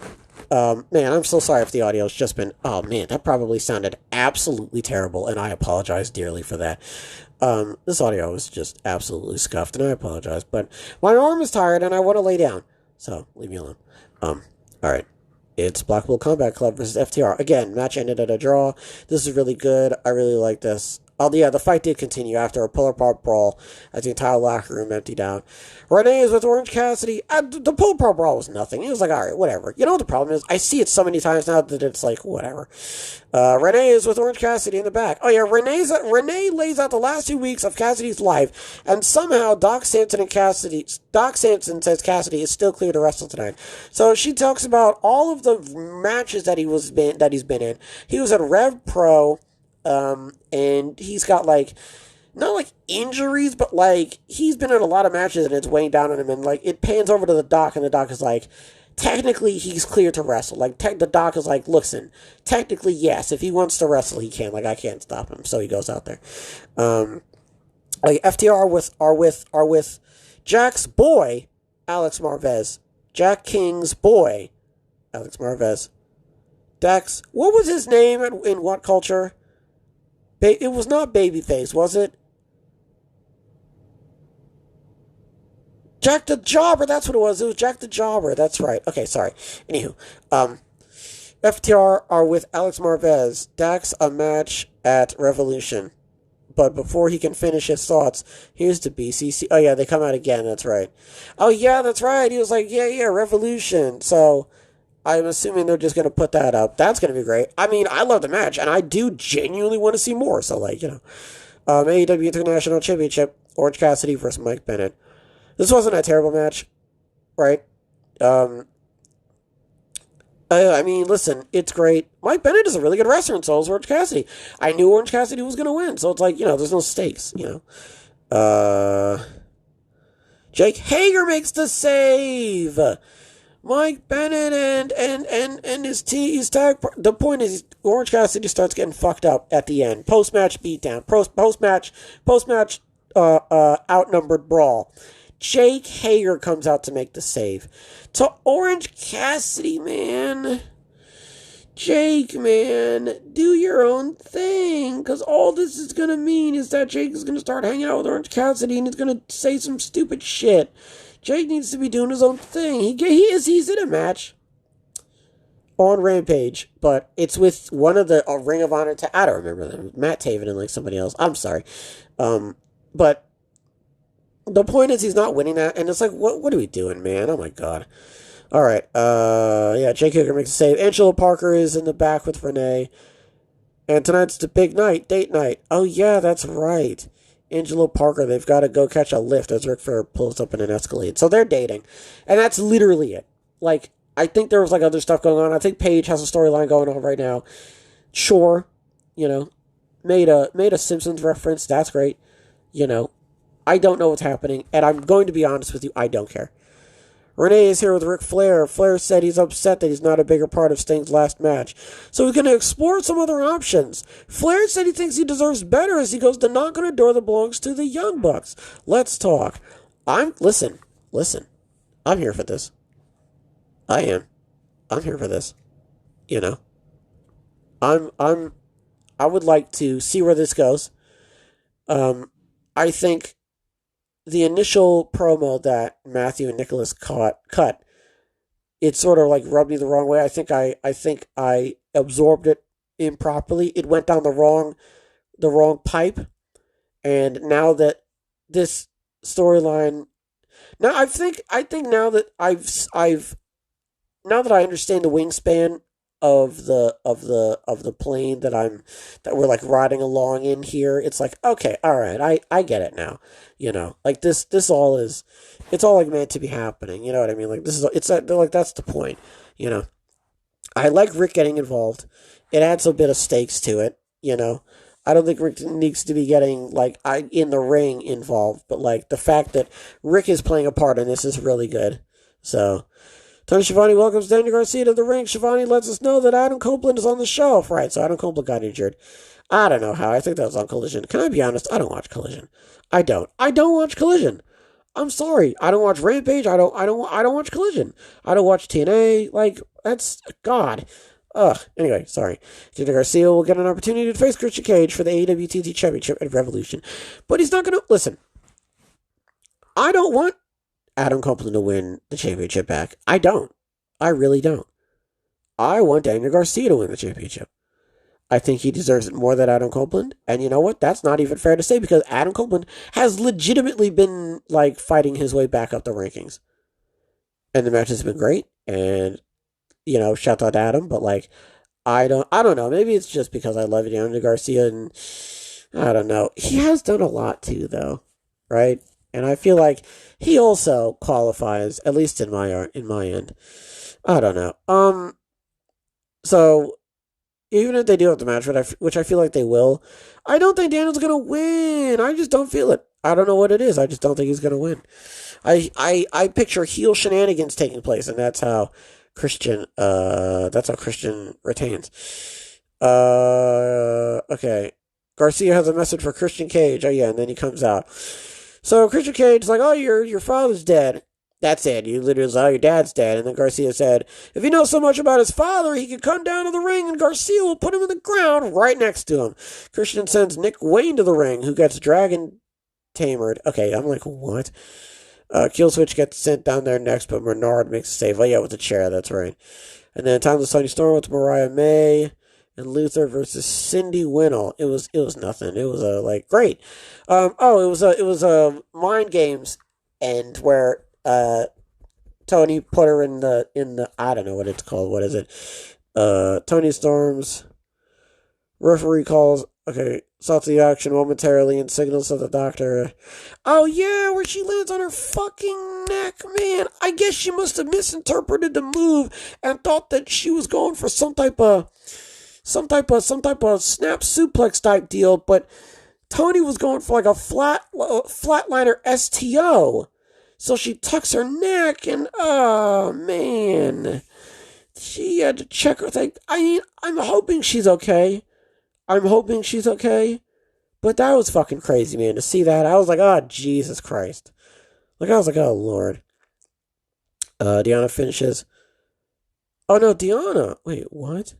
Man, I'm so sorry if the audio's just been, oh man, that probably sounded absolutely terrible, and I apologize dearly for that. This audio was just absolutely scuffed, and I apologize, but my arm is tired, and I want to lay down, so leave me alone. Alright. It's Blackpool Combat Club versus FTR. Again, match ended at a draw. This is really good. I really like this. Yeah, the fight did continue after a pull apart brawl as the entire locker room emptied out. Renee is with Orange Cassidy. The pull apart brawl was nothing. It was like, alright, whatever. You know what the problem is? I see it so many times now that it's like, whatever. Renee is with Orange Cassidy in the back. Oh yeah, Renee lays out the last 2 weeks of Cassidy's life, and somehow Doc Sampson says Cassidy is still clear to wrestle tonight. So she talks about all of the matches that he's been in. He was at Rev Pro. And he's got, like, not, like, injuries, but, like, he's been in a lot of matches and it's weighing down on him, and, like, it pans over to the Doc, and the Doc is like, technically, he's clear to wrestle. Like, the Doc is like, listen, technically, yes, if he wants to wrestle, he can. Like, I can't stop him, so he goes out there. Like, FTR are with Jack's boy, Alex Marvez. Jack King's boy, Alex Marvez. Dax, what was his name in what culture? It was not Babyface, was it? Jack the Jobber, that's what it was. It was Jack the Jobber, that's right. Okay, sorry. Anywho, FTR are with Alex Marvez. Dax a match at Revolution. But before he can finish his thoughts, here's the BCC. Oh yeah, they come out again, that's right. Oh yeah, that's right. He was like, yeah, Revolution. So I'm assuming they're just going to put that up. That's going to be great. I mean, I love the match, and I do genuinely want to see more. So, like, you know. AEW International Championship, Orange Cassidy versus Mike Bennett. This wasn't a terrible match, right? I mean, listen, it's great. Mike Bennett is a really good wrestler, and so is Orange Cassidy. I knew Orange Cassidy was going to win, so it's like, you know, there's no stakes, you know. Jake Hager makes the save. Mike Bennett and his tag. The point is, Orange Cassidy starts getting fucked up at the end. Post-match beatdown. Post-match outnumbered brawl. Jake Hager comes out to make the save. To Orange Cassidy, man. Jake, man, do your own thing. Because all this is going to mean is that Jake is going to start hanging out with Orange Cassidy and he's going to say some stupid shit. Jake needs to be doing his own thing. He's in a match on Rampage, but it's with one of the Ring of Honor. I don't remember them. Matt Taven and like somebody else. I'm sorry, but the point is he's not winning that, and it's like, what are we doing, man? Oh my god! All right, yeah, Jake Hager makes a save. Angelo Parker is in the back with Renee, and tonight's the big night, date night. Oh yeah, that's right. Angelo Parker, they've got to go catch a lift as Ric Flair pulls up in an Escalade. So they're dating. And that's literally it. Like, I think there was, like, other stuff going on. I think Paige has a storyline going on right now. Sure, you know, made a Simpsons reference. That's great. You know, I don't know what's happening. And I'm going to be honest with you, I don't care. Renee is here with Ric Flair. Flair said he's upset that he's not a bigger part of Sting's last match. So he's going to explore some other options. Flair said he thinks he deserves better as he goes to knock on a door that belongs to the Young Bucks. Let's talk. Listen. I'm here for this. I am. I'm here for this. You know. I would like to see where this goes. I think the initial promo that Matthew and Nicholas cut, it sort of like rubbed me the wrong way. I think I absorbed it improperly. It went down the wrong pipe. And now that this storyline, I think now that now that I understand the wingspan of the plane that we're like riding along in here, it's like, okay, all right, I get it now. You know, like this all is, it's all like meant to be happening. You know what I mean? Like that's the point. You know, I like Rick getting involved. It adds a bit of stakes to it. You know, I don't think Rick needs to be getting like in the ring involved, but like the fact that Rick is playing a part in this is really good. So. Tony Schiavone welcomes Daniel Garcia to the ring. Schiavone lets us know that Adam Copeland is on the shelf. Right, so Adam Copeland got injured. I don't know how. I think that was on Collision. Can I be honest? I don't watch Collision. I don't. I don't watch Collision. I'm sorry. I don't watch Rampage. I don't watch Collision. I don't watch TNA. Like, that's God. Ugh. Anyway, sorry. Jinder Garcia will get an opportunity to face Christian Cage for the AEW TNT Championship at Revolution. But he's not going to... Listen. I don't want Adam Copeland to win the championship back. I don't. I really don't. I want Daniel Garcia to win the championship. I think he deserves it more than Adam Copeland. And you know what? That's not even fair to say because Adam Copeland has legitimately been, like, fighting his way back up the rankings. And the match has been great. And, you know, shout out to Adam. But, like, I don't know. Maybe it's just because I love Daniel Garcia and I don't know. He has done a lot too, though. Right? And I feel like he also qualifies, at least in my end. I don't know. So... Even if they do have the match, which I feel like they will, I don't think Daniel's going to win. I just don't feel it. I don't know what it is. I just don't think he's going to win. I picture heel shenanigans taking place, and that's how Christian retains. Okay. Garcia has a message for Christian Cage. Oh, yeah, and then he comes out. So Christian Cage is like, oh, your father's dead. That's it. You literally said, oh, your dad's dead. And then Garcia said, if he knows so much about his father, he can come down to the ring and Garcia will put him in the ground right next to him. Christian sends Nick Wayne to the ring, who gets dragon tamered. Okay, I'm like, what? Killswitch gets sent down there next, but Bernard makes a save. Oh, yeah, with the chair. That's right. And then Timeless Tony Storm with Mariah May and Luther versus Cindy Winnell. It was nothing. It was great. It was Mind Games end where Tony put her in the I don't know what it's called. What is it? Tony Storm's referee calls. Okay, stops the action momentarily and signals to the doctor. Oh yeah, where she lands on her fucking neck, man. I guess she must have misinterpreted the move and thought that she was going for some type of snap suplex type deal, but Tony was going for like a flatliner STO. So she tucks her neck and, oh, man. She had to check her thing. I mean, I'm hoping she's okay. But that was fucking crazy, man. To see that, I was like, oh, Jesus Christ. Like, I was like, oh, Lord. Deanna finishes. Oh, no, Deanna. Wait, what?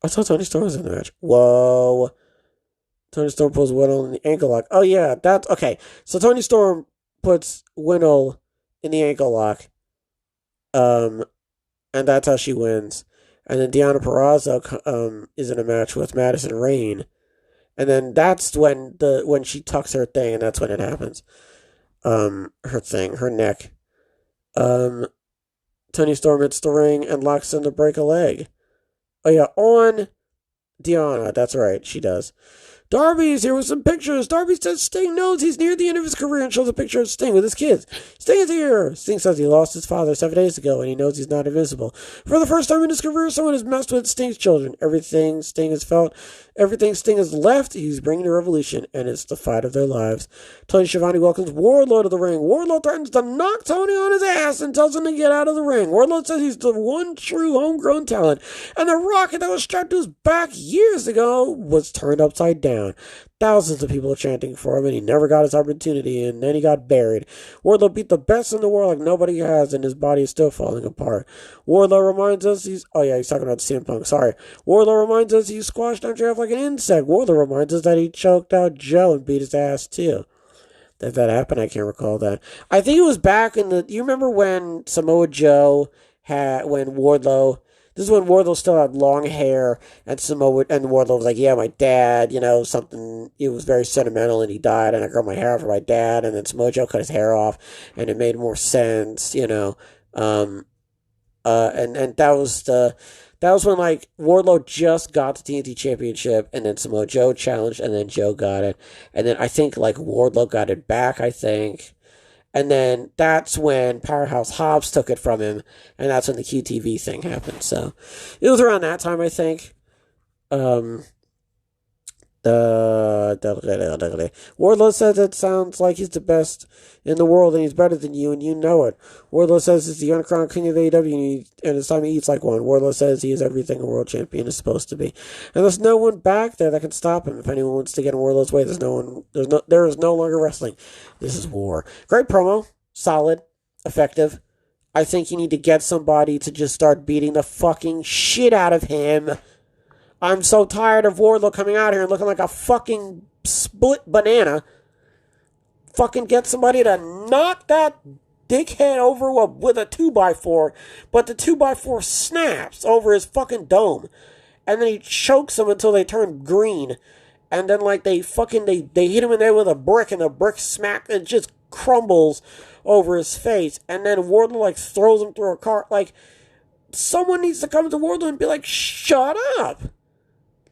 I thought Tony Storm was in the match. Whoa. Tony Storm pulls Winnell in the ankle lock. Oh, yeah, that's, okay. So Tony Storm puts Winnell in the ankle lock. And that's how she wins. And then Deonna Purrazzo is in a match with Madison Rayne. And then that's when she tucks her thing, and that's when it happens. Her neck. Tony Storm hits the ring and locks in to break a leg. Oh yeah, on Deonna. That's right, she does. Darby's here with some pictures. Darby says Sting knows he's near the end of his career and shows a picture of Sting with his kids. Sting is here. Sting says he lost his father 7 days ago and he knows he's not invincible. For the first time in his career, someone has messed with Sting's children. Everything Sting has left, he's bringing to Revolution, and it's the fight of their lives. Tony Schiavone welcomes Wardlow to the ring. Wardlow threatens to knock Tony on his ass and tells him to get out of the ring. Wardlow says he's the one true homegrown talent, and the rocket that was strapped to his back years ago was turned upside down. Thousands of people are chanting for him, and he never got his opportunity, and then he got buried. Wardlow beat the best in the world like nobody has, and his body is still falling apart. Wardlow reminds us he's talking about CM Punk, sorry. Wardlow reminds us he squashed MJF like an insect. Wardlow reminds us that he choked out Joe and beat his ass too. Did that happen? I can't recall that. I think it was back in you remember when Samoa Joe this is when Wardlow still had long hair, and Wardlow was like, yeah, my dad, something, it was very sentimental, and he died, and I grew my hair out for my dad, and then Samoa Joe cut his hair off, and it made more sense, and that was when, like, Wardlow just got the TNT Championship, and then Samoa Joe challenged, and then Joe got it, and then I think, like, Wardlow got it back, I think. And then that's when Powerhouse Hobbs took it from him, and that's when the QTV thing happened. So it was around that time, I think. Wardlow says it sounds like he's the best in the world and he's better than you and you know it. Wardlow says he's the uncrowned king of AEW and it's time he eats like one. Wardlow says he is everything a world champion is supposed to be. And there's no one back there that can stop him. If anyone wants to get in Wardlow's way, there is no longer wrestling. This is war. Great promo. Solid. Effective. I think you need to get somebody to just start beating the fucking shit out of him. I'm so tired of Wardlow coming out here and looking like a fucking split banana. Fucking get somebody to knock that dickhead over with a 2x4, but the 2x4 snaps over his fucking dome. And then he chokes them until they turn green. And then like they hit him in there with a brick and the brick smack and just crumbles over his face. And then Wardlow like throws him through a car. Like someone needs to come to Wardlow and be like, shut up.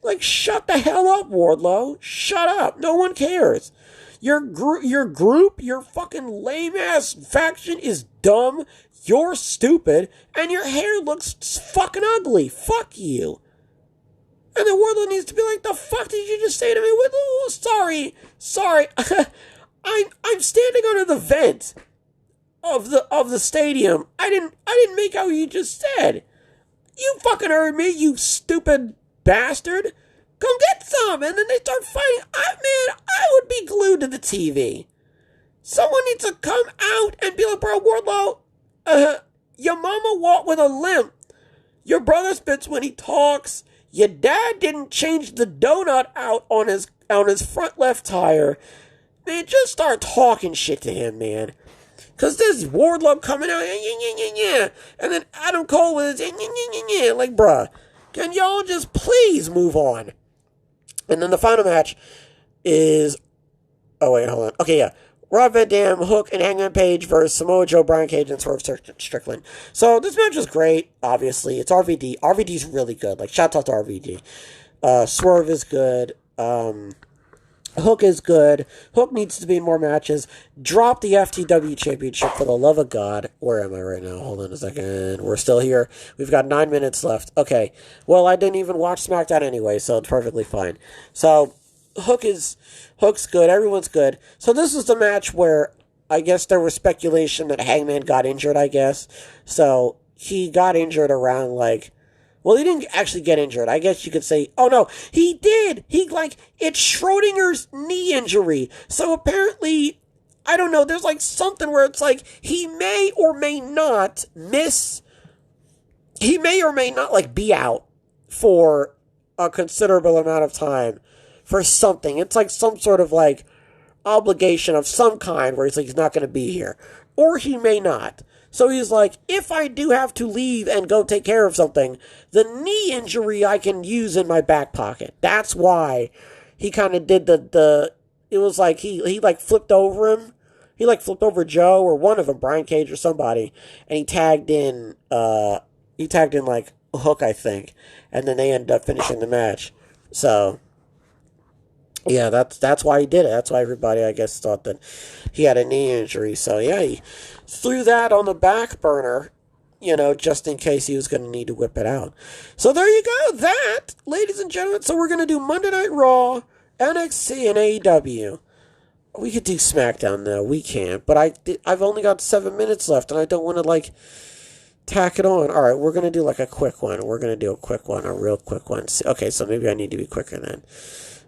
Like, shut the hell up, Wardlow. Shut up. No one cares. Your group, your fucking lame-ass faction is dumb, you're stupid, and your hair looks fucking ugly. Fuck you. And then Wardlow needs to be like, the fuck did you just say to me? Oh, sorry. I'm standing under the vent of the stadium. I didn't make out what you just said. You fucking heard me, you stupid bastard. Come get some. And then they start fighting. I would be glued to the TV. Someone needs to come out and be like, bro, Wardlow, your mama walked with a limp. Your brother spits when he talks. Your dad didn't change the donut out on his front left tire. Man, just start talking shit to him, man. Because this Wardlow coming out, yeah. And then Adam Cole with his, yeah. Like, bruh. Can y'all just please move on? And then the final match is... Oh, wait, hold on. Okay, yeah. Rob Van Dam, Hook, and Hangman Page versus Samoa Joe, Brian Cage, and Swerve Strickland. So this match was great, obviously. It's RVD. RVD's really good. Like, shout out to RVD. Swerve is good. Hook is good. Hook needs to be in more matches. Drop the FTW Championship for the love of God. Where am I right now? Hold on a second. We're still here. We've got 9 minutes left. Okay. Well, I didn't even watch SmackDown anyway, so it's perfectly fine. So, Hook's good. Everyone's good. So this is the match where I guess there was speculation that Hangman got injured, I guess. So, he got injured around like... Well, he didn't actually get injured. I guess you could say, oh no, he did. It's Schrodinger's knee injury. So apparently, I don't know, there's like something where it's like, he may or may not like be out for a considerable amount of time for something. It's like some sort of like obligation of some kind where he's like, he's not going to be here. Or he may not. So he's like, if I do have to leave and go take care of something, the knee injury I can use in my back pocket. That's why he kind of did it was like he like flipped over him. He like flipped over Joe or one of them, Brian Cage or somebody, and he tagged in like Hook, I think. And then they ended up finishing the match. So yeah, that's why he did it. That's why everybody, I guess, thought that he had a knee injury. So yeah, he threw that on the back burner, just in case he was going to need to whip it out. So there you go. That, ladies and gentlemen, so we're going to do Monday Night Raw, NXT, and AEW. We could do SmackDown, though. We can't. But I've only got 7 minutes left, and I don't want to, tack it on. All right, we're going to do, a quick one. We're going to do a quick one, a real quick one. Okay, so maybe I need to be quicker then.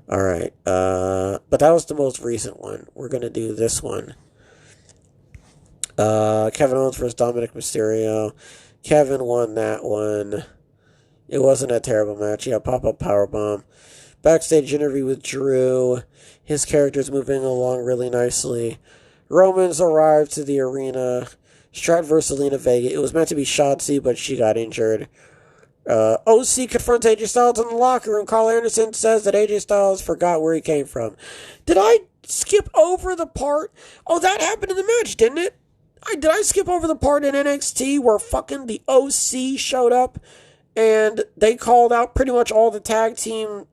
All right. But that was the most recent one. We're going to do this one. Kevin Owens versus Dominic Mysterio. Kevin won that one. It wasn't a terrible match. Yeah, pop-up powerbomb. Backstage interview with Drew. His character's moving along really nicely. Roman's arrived to the arena. Strat versus Zelina Vega. It was meant to be Shotzi, but she got injured. OC confronts AJ Styles in the locker room. Carl Anderson says that AJ Styles forgot where he came from. Did I skip over the part? Oh, that happened in the match, didn't it? Did I skip over the part in NXT where fucking the OC showed up and they called out pretty much all the tag teams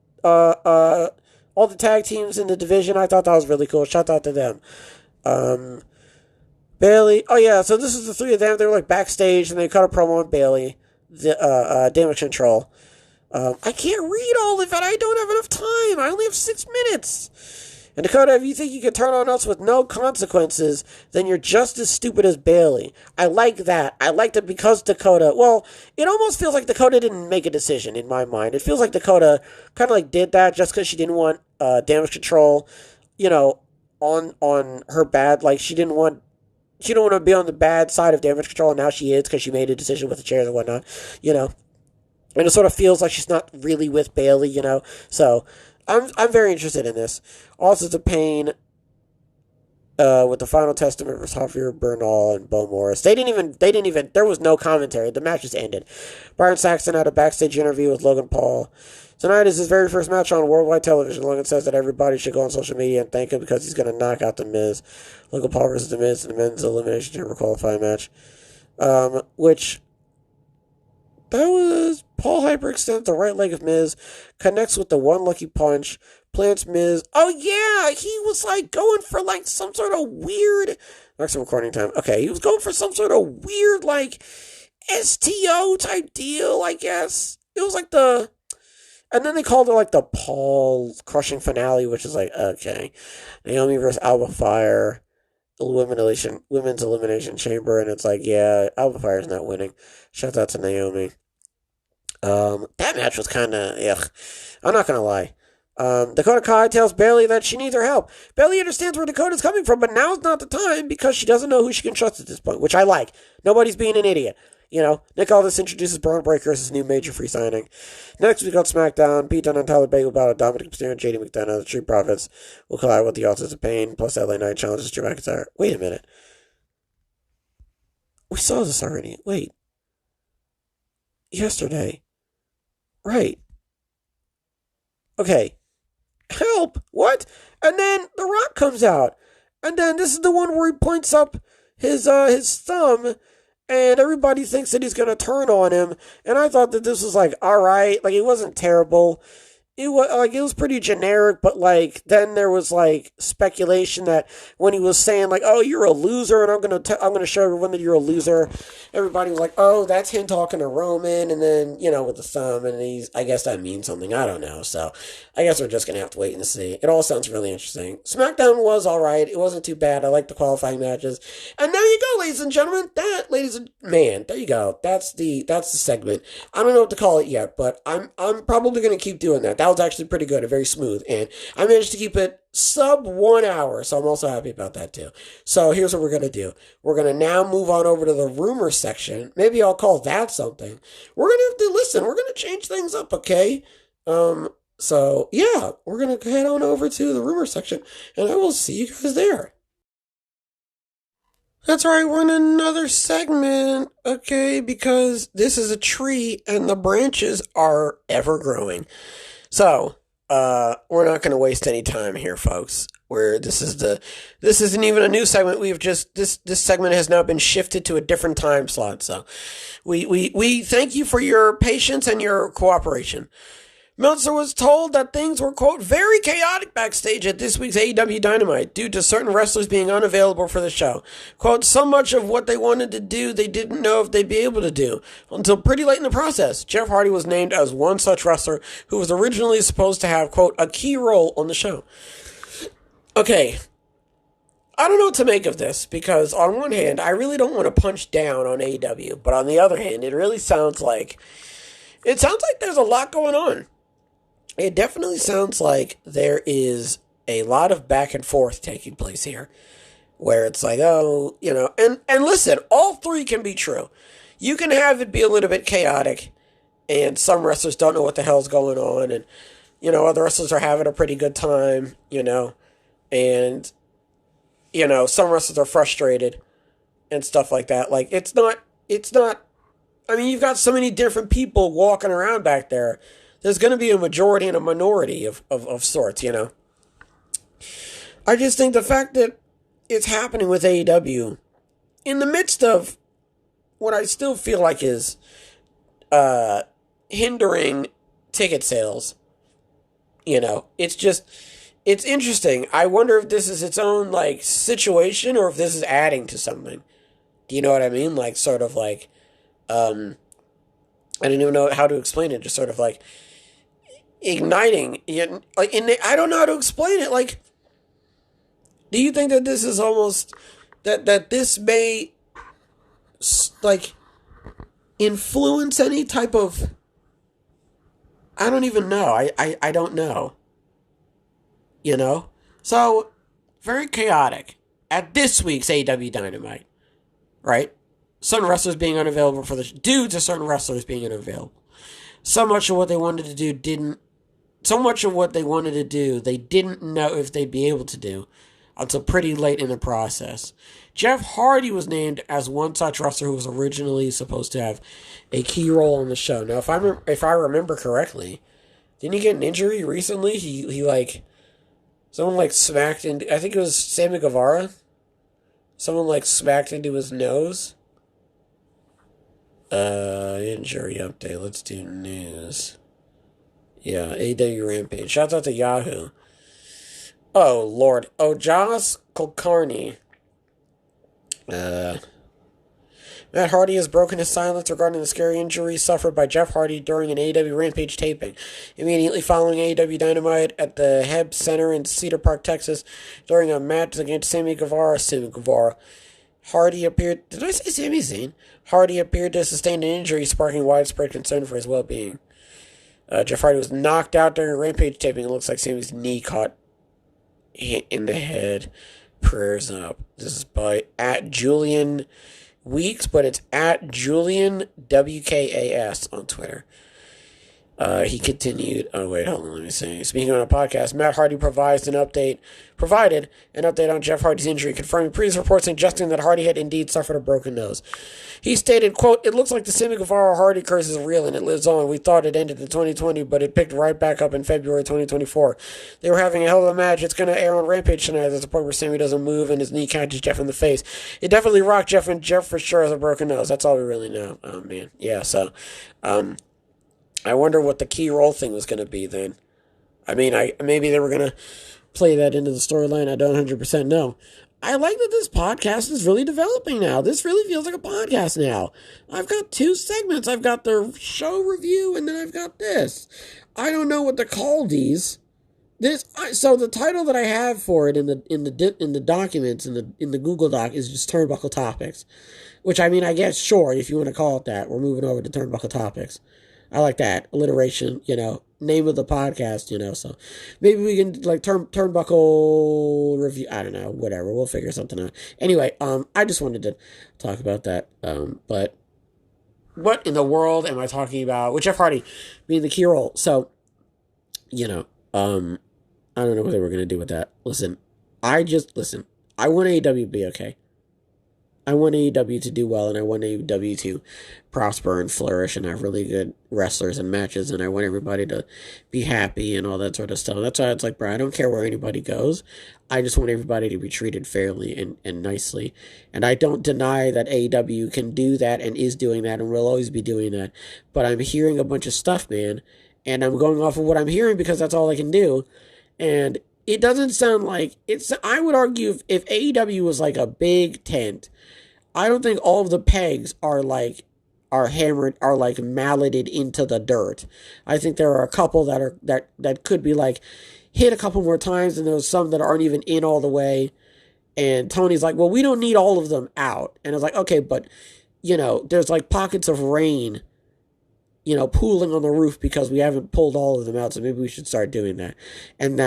in the division? I thought that was really cool. Shout out to them. Bailey. Oh yeah, so this is the three of them. They were backstage and they cut a promo on Bailey. The Damage Control. I can't read all of it. I don't have enough time. I only have 6 minutes. And Dakota, if you think you can turn on us with no consequences, then you're just as stupid as Bailey. I like that. I like that because Dakota, well, it almost feels like Dakota didn't make a decision in my mind. It feels like Dakota kind of like did that just because she didn't want damage control, on her bad, like she didn't want to be on the bad side of damage control, and now she is because she made a decision with the chairs and whatnot, And it sort of feels like she's not really with Bailey, So I'm very interested in this. Also, the pain with the Final Testament versus Javier Bernal and Bo Morris. They didn't even. There was no commentary. The match just ended. Byron Saxton had a backstage interview with Logan Paul. Tonight is his very first match on worldwide television. Logan says that everybody should go on social media and thank him because he's going to knock out The Miz. Logan Paul versus The Miz in the men's elimination chamber qualifying match. Which that was Paul hyperextends the right leg of Miz, connects with the one lucky punch, plants Miz. Oh yeah, he was like going for like some sort of weird maximum recording time. Okay, he was going for some sort of weird like STO type deal, I guess. It was like and then they called it like the Paul crushing finale, which is like, okay. Naomi versus Alba Fire, women's elimination chamber, and it's like, yeah, Alba Fire's not winning. Shout out to Naomi. That match was kind of, I'm not going to lie. Dakota Kai tells Bailey that she needs her help. Bailey understands where Dakota's coming from, but now's not the time because she doesn't know who she can trust at this point, which I like. Nobody's being an idiot. Nick Aldis introduces Braun Breaker as his new major free signing. Next week on Smackdown, Pete Dunne and Tyler Bate will battle Dominic Mysterio and JD McDonough. The Street Profits will collide with the Authors of Pain, plus LA Knight challenges Drew McIntyre. Wait a minute. We saw this already. Wait. Yesterday. Right. Okay. Help! What? And then The Rock comes out. And then this is the one where he points up his thumb, and everybody thinks that he's going to turn on him. And I thought that this was like, alright. Like, it wasn't terrible. It was pretty generic, but like then there was like speculation that when he was saying like, "Oh, you're a loser," and I'm gonna show everyone that you're a loser. Everybody was like, "Oh, that's him talking to Roman," and then with the thumb, and I guess that means something. I don't know. So I guess we're just gonna have to wait and see. It all sounds really interesting. SmackDown was all right. It wasn't too bad. I like the qualifying matches, and there you go, ladies and gentlemen. There you go. That's the segment. I don't know what to call it yet, but I'm probably gonna keep doing that. That was actually pretty good and very smooth, and I managed to keep it sub 1 hour, so I'm also happy about that too. So here's what we're going to do. We're going to now move on over to the rumor section. Maybe I'll call that something. We're going to have to listen. We're going to change things up, okay? So yeah, we're going to head on over to the rumor section, and I will see you guys there. That's right, we're in another segment, okay, because this is a tree and the branches are ever growing. So, we're not going to waste any time here, folks. This isn't even a new segment. This segment has now been shifted to a different time slot. So, we thank you for your patience and your cooperation. Meltzer was told that things were, quote, very chaotic backstage at this week's AEW Dynamite due to certain wrestlers being unavailable for the show. Quote, so much of what they wanted to do, they didn't know if they'd be able to do. Until pretty late in the process, Jeff Hardy was named as one such wrestler who was originally supposed to have, quote, a key role on the show. Okay, I don't know what to make of this, because on one hand, I really don't want to punch down on AEW, but on the other hand, it sounds like there's a lot going on. It definitely sounds like there is a lot of back and forth taking place here, where it's like, and listen, all three can be true. You can have it be a little bit chaotic, and some wrestlers don't know what the hell's going on, and, other wrestlers are having a pretty good time, and, some wrestlers are frustrated and stuff like that. Like, it's not, I mean, you've got so many different people walking around back there. There's going to be a majority and a minority of sorts, I just think the fact that it's happening with AEW in the midst of what I still feel like is hindering ticket sales, it's interesting. I wonder if this is its own, like, situation or if this is adding to something. Do you know what I mean? Like, sort of like, I don't even know how to explain it. Just sort of like, igniting. Like, and I don't know how to explain it. Like, do you think that this is almost that this may like influence any type of? I don't even know. I don't know. You know, so very chaotic at this week's AEW Dynamite, right? Certain wrestlers being unavailable for the due to certain wrestlers being unavailable. So much of what they wanted to do they didn't know if they'd be able to do until pretty late in the process. Jeff Hardy was named as one such wrestler who was originally supposed to have a key role on the show. Now, if I remember correctly, didn't he get an injury recently? He like someone like smacked into, I think it was Sammy Guevara. Someone like smacked into his nose. Injury update. Let's do news. Yeah, AEW Rampage. Shouts out to Yahoo. Oh, Lord. Oh, Josh Kulkarni. Matt Hardy has broken his silence regarding the scary injury suffered by Jeff Hardy during an AEW Rampage taping. Immediately following AEW Dynamite at the Heb Center in Cedar Park, Texas, during a match against Sammy Guevara, Hardy appeared... Did I say Sami Zayn? Hardy appeared to sustain an injury, sparking widespread concern for his well-being. Jeff Hardy was knocked out during a Rampage taping. It looks like Sammy's knee caught hit in the head. Prayers up. This is by @Julian Weeks, but it's @Julian WKAS on Twitter. He continued. Oh wait, hold on. Let me see. Speaking on a podcast, Matt Hardy provided an update on Jeff Hardy's injury, confirming previous reports suggesting that Hardy had indeed suffered a broken nose. He stated, quote, "It looks like the Sammy Guevara Hardy curse is real and it lives on. We thought it ended in 2020, but it picked right back up in February 2024. They were having a hell of a match. It's going to air on Rampage tonight. There's a point where Sammy doesn't move and his knee catches Jeff in the face. It definitely rocked Jeff, and Jeff for sure has a broken nose." That's all we really know. Oh, man. Yeah, so, I wonder what the key role thing was going to be then. I mean, maybe they were going to play that into the storyline. I don't 100% know. I like that this podcast is really developing now. This really feels like a podcast now. I've got 2 segments. I've got the show review, and then I've got this. I don't know what to call these. So the title that I have for it in the documents in the Google Doc is just Turnbuckle Topics, which I mean, I guess sure, if you want to call it that. We're moving over to Turnbuckle Topics. I like that. Alliteration, name of the podcast, so maybe we can like Turnbuckle review. I don't know, whatever. We'll figure something out. Anyway, I just wanted to talk about that. But what in the world am I talking about? With Jeff Hardy being the key role. So, I don't know what they were going to do with that. Listen, I want AEW to be okay. I want AEW to do well, and I want AEW to prosper and flourish and have really good wrestlers and matches, and I want everybody to be happy and all that sort of stuff. That's why it's like, bro, I don't care where anybody goes. I just want everybody to be treated fairly and nicely. And I don't deny that AEW can do that and is doing that and will always be doing that. But I'm hearing a bunch of stuff, man, and I'm going off of what I'm hearing because that's all I can do. And it doesn't sound like it's. I would argue if AEW was like a big tent, I don't think all of the pegs are hammered, are like malleted into the dirt. I think there are a couple that could be like hit a couple more times, and there's some that aren't even in all the way. And Tony's like, well, we don't need all of them out. And I was like, okay, but there's like pockets of rain, pooling on the roof because we haven't pulled all of them out, so maybe we should start doing that. And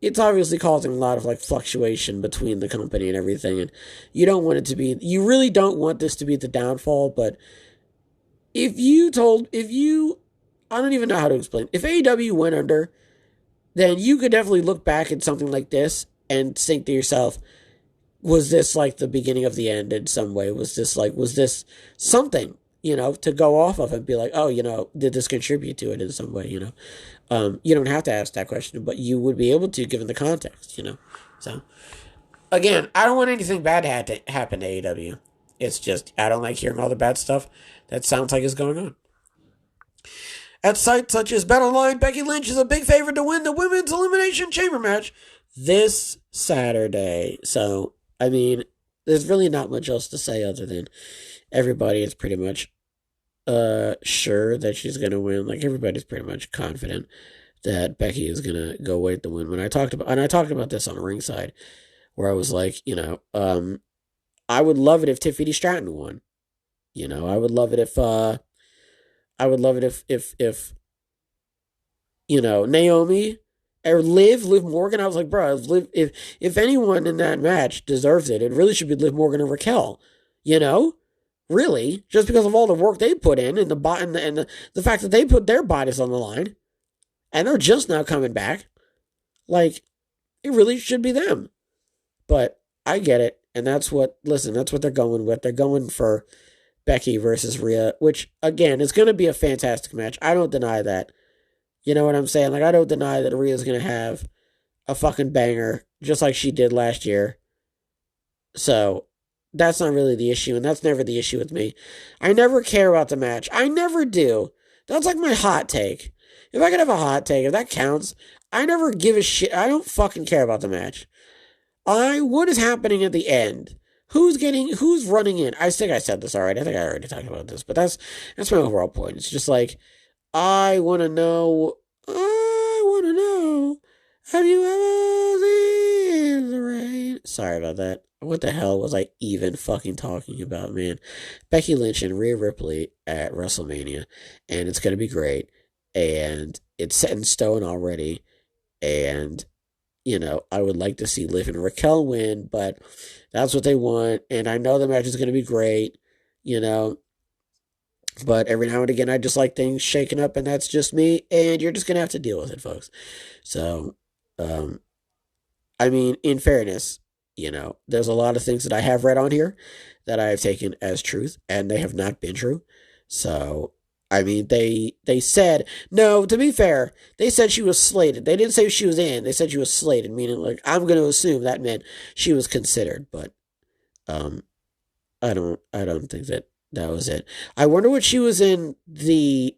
it's obviously causing a lot of like fluctuation between the company and everything, and you really don't want this to be the downfall. But I don't even know how to explain. If AEW went under, then you could definitely look back at something like this and think to yourself, was this like the beginning of the end in some way? Was this something, to go off of and be like, oh, did this contribute to it in some way, You don't have to ask that question, but you would be able to, given the context, So, again, I don't want anything bad to happen to AEW. It's just, I don't like hearing all the bad stuff that sounds like is going on. At sites such as BetOnline, Becky Lynch is a big favorite to win the Women's Elimination Chamber match this Saturday. So, I mean, there's really not much else to say other than everybody is pretty much sure that she's gonna win. Like, everybody's pretty much confident that Becky is gonna go away to win. I talked about this on Ringside, where I was like, I would love it if Tiffany Stratton won. I would love it if Naomi or Liv Morgan. I was like, bro, if anyone in that match deserves it, it really should be Liv Morgan or Raquel. Really, just because of all the work they put in and the fact that they put their bodies on the line, and they're just now coming back. Like, it really should be them. But I get it, and that's what they're going with. They're going for Becky versus Rhea, which, again, is going to be a fantastic match. I don't deny that. You know what I'm saying? Like, I don't deny that Rhea's going to have a fucking banger, just like she did last year. So, that's not really the issue, and that's never the issue with me. I never care about the match. I never do. That's like my hot take. If I could have a hot take, if that counts, I never give a shit. I don't fucking care about the match. What is happening at the end? Who's running in? I think I said this already. I think I already talked about this, but that's my overall point. It's just like, I want to know, have you ever seen the rain? Sorry about that. What the hell was I even fucking talking about, man? Becky Lynch and Rhea Ripley at WrestleMania, and it's going to be great, and it's set in stone already, and I would like to see Liv and Raquel win, but that's what they want, and I know the match is going to be great, but every now and again, I just like things shaking up, and that's just me, and you're just going to have to deal with it, folks. So, in fairness, there's a lot of things that I have read on here that I have taken as truth, and they have not been true. So, they said, no, to be fair, they said she was slated. They didn't say she was in. They said she was slated, meaning, like, I'm going to assume that meant she was considered, but, I don't think that was it. I wonder what she was in the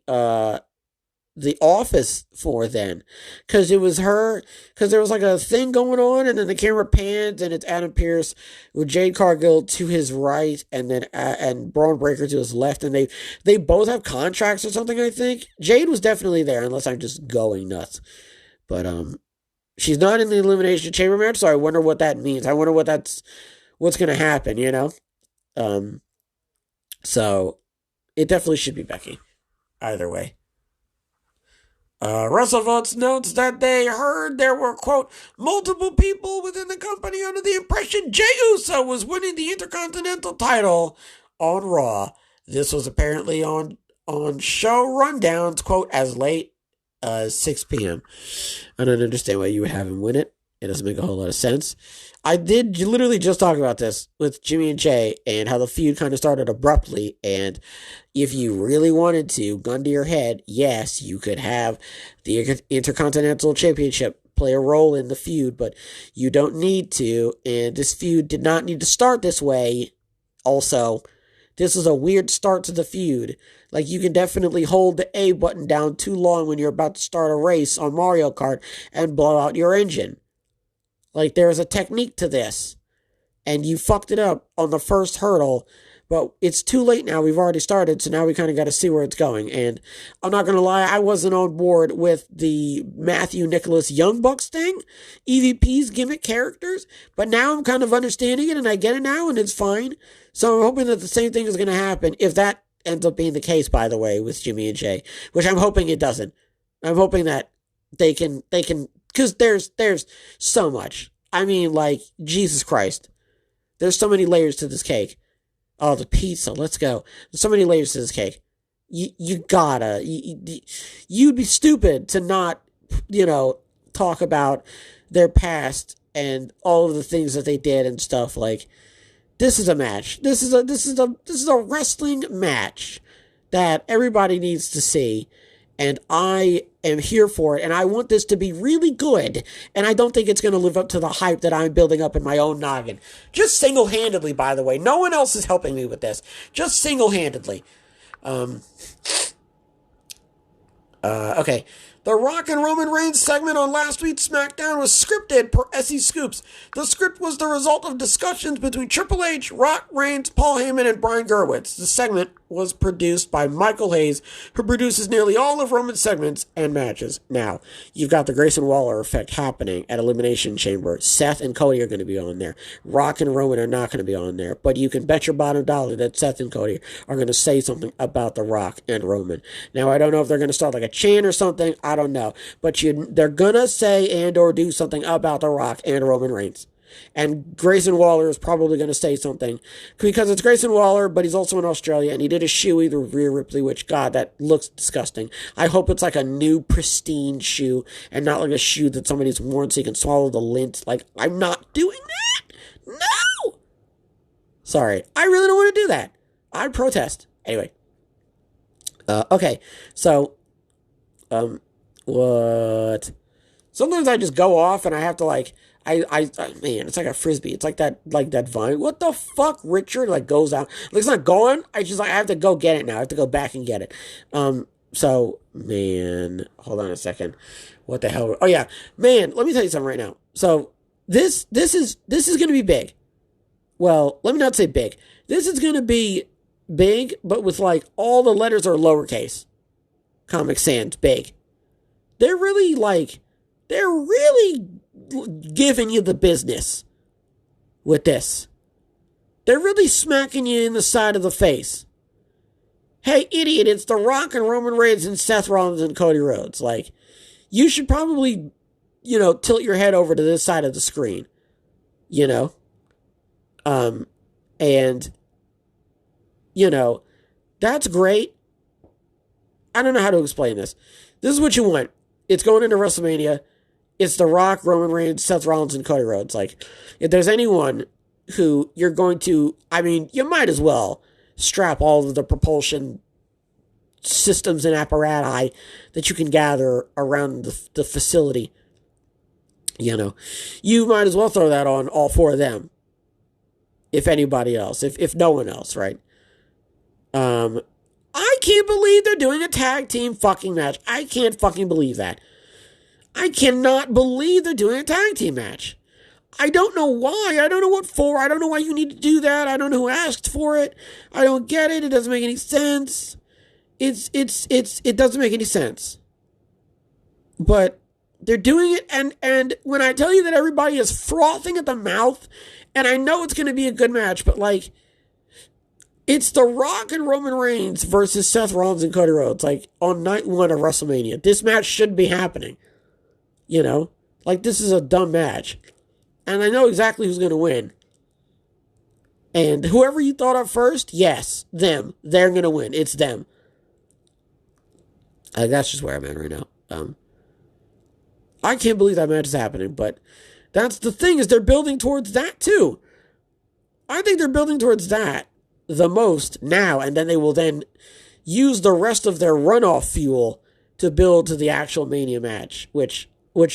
office for then, because there was like a thing going on, and then the camera pans, and it's Adam Pearce with Jade Cargill to his right, and then and Braun Breaker to his left, and they both have contracts or something. I think Jade was definitely there, unless I'm just going nuts. But she's not in the Elimination Chamber match, so I wonder what that means. I wonder what's gonna happen. So it definitely should be Becky, either way. WrestleVotes notes that they heard there were, quote, multiple people within the company under the impression Jey Uso was winning the Intercontinental title on Raw. This was apparently on show rundowns, quote, as late as 6 p.m. I don't understand why you would have him win it. It doesn't make a whole lot of sense. I did literally just talk about this with Jimmy and Jay and how the feud kind of started abruptly. And if you really wanted to, gun to your head, yes, you could have the Intercontinental Championship play a role in the feud, but you don't need to. And this feud did not need to start this way. Also, this is a weird start to the feud. Like, you can definitely hold the A button down too long when you're about to start a race on Mario Kart and blow out your engine. Like, there's a technique to this, and you fucked it up on the first hurdle, but it's too late now. We've already started, so now we kind of got to see where it's going. And I'm not going to lie, I wasn't on board with the Matthew Nicholas Young Bucks thing, EVP's gimmick characters, but now I'm kind of understanding it, and I get it now, and it's fine. So I'm hoping that the same thing is going to happen, if that ends up being the case, by the way, with Jimmy and Jay, which I'm hoping it doesn't. I'm hoping that they can, because there's so much. Like, Jesus Christ. There's so many layers to this cake. Oh, the pizza, let's go. There's so many layers to this cake. You'd be stupid to not, talk about their past and all of the things that they did and stuff. Like, this is a match. This is a wrestling match that everybody needs to see. And I am here for it, and I want this to be really good, and I don't think it's going to live up to the hype that I'm building up in my own noggin. Just single-handedly, by the way. No one else is helping me with this. Just single-handedly. Okay. The Rock and Roman Reigns segment on last week's Smackdown was scripted per SE Scoops. The script was the result of discussions between Triple H, Rock, Reigns, Paul Heyman, and Brian Gerwitz. The segment was produced by Michael Hayes, who produces nearly all of Roman's segments and matches. Now, you've got the Grayson Waller effect happening at Elimination Chamber. Seth and Cody are going to be on there. Rock and Roman are not going to be on there. But you can bet your bottom dollar that Seth and Cody are going to say something about The Rock and Roman. Now, I don't know if they're going to start like a chant or something. I don't know. But they're going to say and or do something about The Rock and Roman Reigns. And Grayson Waller is probably going to say something because it's Grayson Waller, but he's also in Australia, and he did a shoe either Rhea Ripley, which, God, that looks disgusting. I hope it's like a new pristine shoe and not like a shoe that somebody's worn so you can swallow the lint. Like, I'm not doing that. No! Sorry. I really don't want to do that. I'd protest. Anyway. Okay. So, what? Sometimes I just go off and I have to like, man, it's like a frisbee. It's like that vine. What the fuck, Richard? Like goes out. Like it's not gone. I have to go get it now. I have to go back and get it. So man, hold on a second. What the hell? Oh yeah, man. Let me tell you something right now. So this is gonna be big. Well, let me not say big. This is gonna be big, but with like all the letters are lowercase. Comic Sans big. They're really giving you the business with this. They're really smacking you in the side of the face. Hey, idiot, it's The Rock and Roman Reigns and Seth Rollins and Cody Rhodes. Like, you should probably, tilt your head over to this side of the screen. And, that's great. I don't know how to explain this. This is what you want. It's going into WrestleMania. It's The Rock, Roman Reigns, Seth Rollins, and Cody Rhodes. Like, if there's anyone who you're going to, you might as well strap all of the propulsion systems and apparatus that you can gather around the facility. You might as well throw that on all four of them. If anybody else, if no one else, right? I can't believe they're doing a tag team fucking match. I can't fucking believe that. I cannot believe they're doing a tag team match. I don't know why. I don't know what for. I don't know why you need to do that. I don't know who asked for it. I don't get it. It doesn't make any sense. It doesn't make any sense. But they're doing it, and when I tell you that everybody is frothing at the mouth, and I know it's going to be a good match, but like, it's The Rock and Roman Reigns versus Seth Rollins and Cody Rhodes, like, on night one of WrestleMania. This match should be happening. Like, this is a dumb match. And I know exactly who's going to win. And whoever you thought of first, yes, them. They're going to win. It's them. That's just where I'm at right now. I can't believe that match is happening, but that's the thing, is they're building towards that too. I think they're building towards that the most now, and then they will then use the rest of their runoff fuel to build to the actual Mania match, which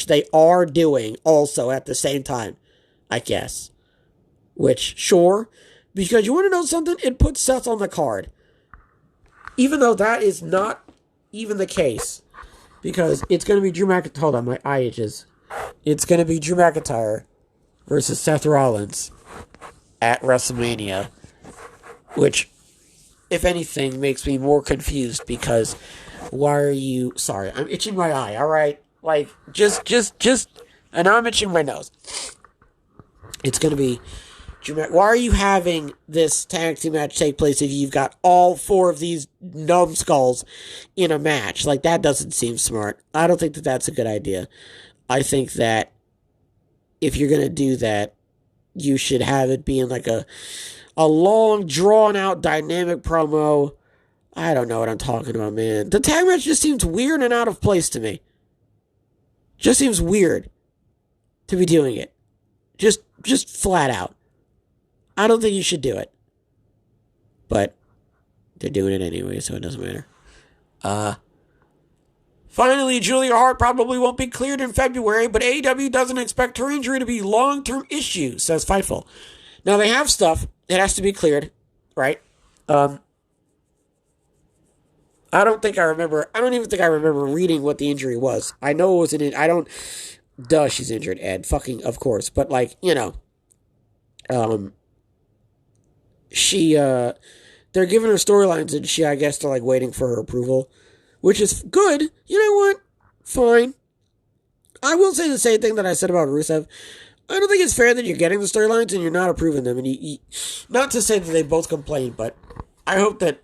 they are doing also at the same time, I guess. Which, sure, because you want to know something? It puts Seth on the card. Even though that is not even the case. Because it's going to be Drew McIntyre. Hold on, my eye itches. It's going to be Drew McIntyre versus Seth Rollins at WrestleMania. Which, if anything, makes me more confused because why are you... Sorry, I'm itching my eye, alright? Like, just... And now I'm itching my nose. It's going to be... Why are you having this tag team match take place if you've got all four of these numbskulls in a match? Like, that doesn't seem smart. I don't think that that's a good idea. I think that if you're going to do that, you should have it being like a long, drawn-out, dynamic promo. I don't know what I'm talking about, man. The tag match just seems weird and out of place to me. Just seems weird to be doing it. Just flat out. I don't think you should do it. But they're doing it anyway, so it doesn't matter. Finally, Julia Hart probably won't be cleared in February, but AEW doesn't expect her injury to be a long-term issue, says Fightful. Now, they have stuff that has to be cleared, right? I don't even think I remember reading what the injury was. I know it was she's injured, Ed. Fucking, of course. But, like, they're giving her storylines, and I guess they're, like, waiting for her approval, which is good. You know what? Fine. I will say the same thing that I said about Rusev. I don't think it's fair that you're getting the storylines and you're not approving them. And not to say that they both complain, but I hope that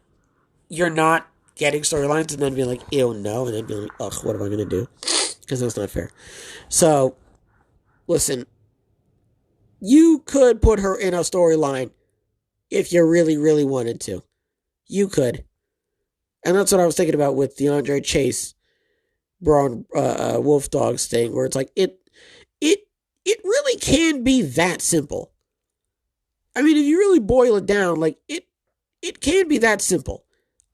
you're not getting storylines and then being like, ew, no, and then being like, ugh, what am I going to do? Because that's not fair. So, listen, you could put her in a storyline if you really, really wanted to. You could. And that's what I was thinking about with the Andre Chase, Braun Wolf Dogs thing, where it's like, it really can be that simple. I mean, if you really boil it down, like, it can be that simple.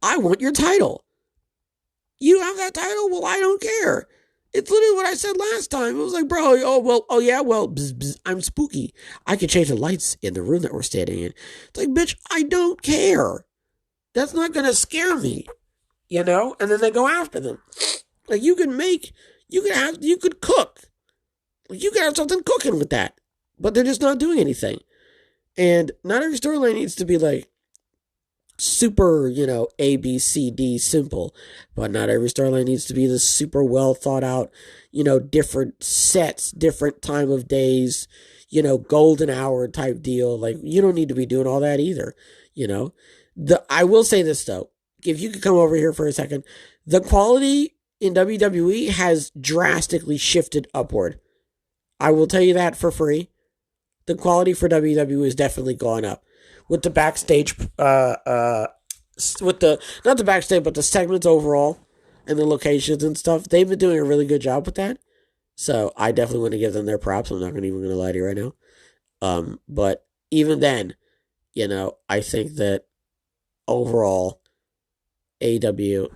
I want your title. You have that title? Well, I don't care. It's literally what I said last time. It was like, bro, bzz, bzz, I'm spooky. I can change the lights in the room that we're standing in. It's like, bitch, I don't care. That's not going to scare me. You know? And then they go after them. Like, you could cook. Like, you could have something cooking with that. But they're just not doing anything. And not every storyline needs to be, like, super, A, B, C, D simple. But not every storyline needs to be this super well thought out, different sets, different time of days, golden hour type deal. Like, you don't need to be doing all that either, I will say this, though. If you could come over here for a second, the quality in WWE has drastically shifted upward. I will tell you that for free. The quality for WWE has definitely gone up. With the backstage, not the backstage, but the segments overall and the locations and stuff, they've been doing a really good job with that. So I definitely want to give them their props. I'm not even going to lie to you right now. But even then, I think that overall, AEW,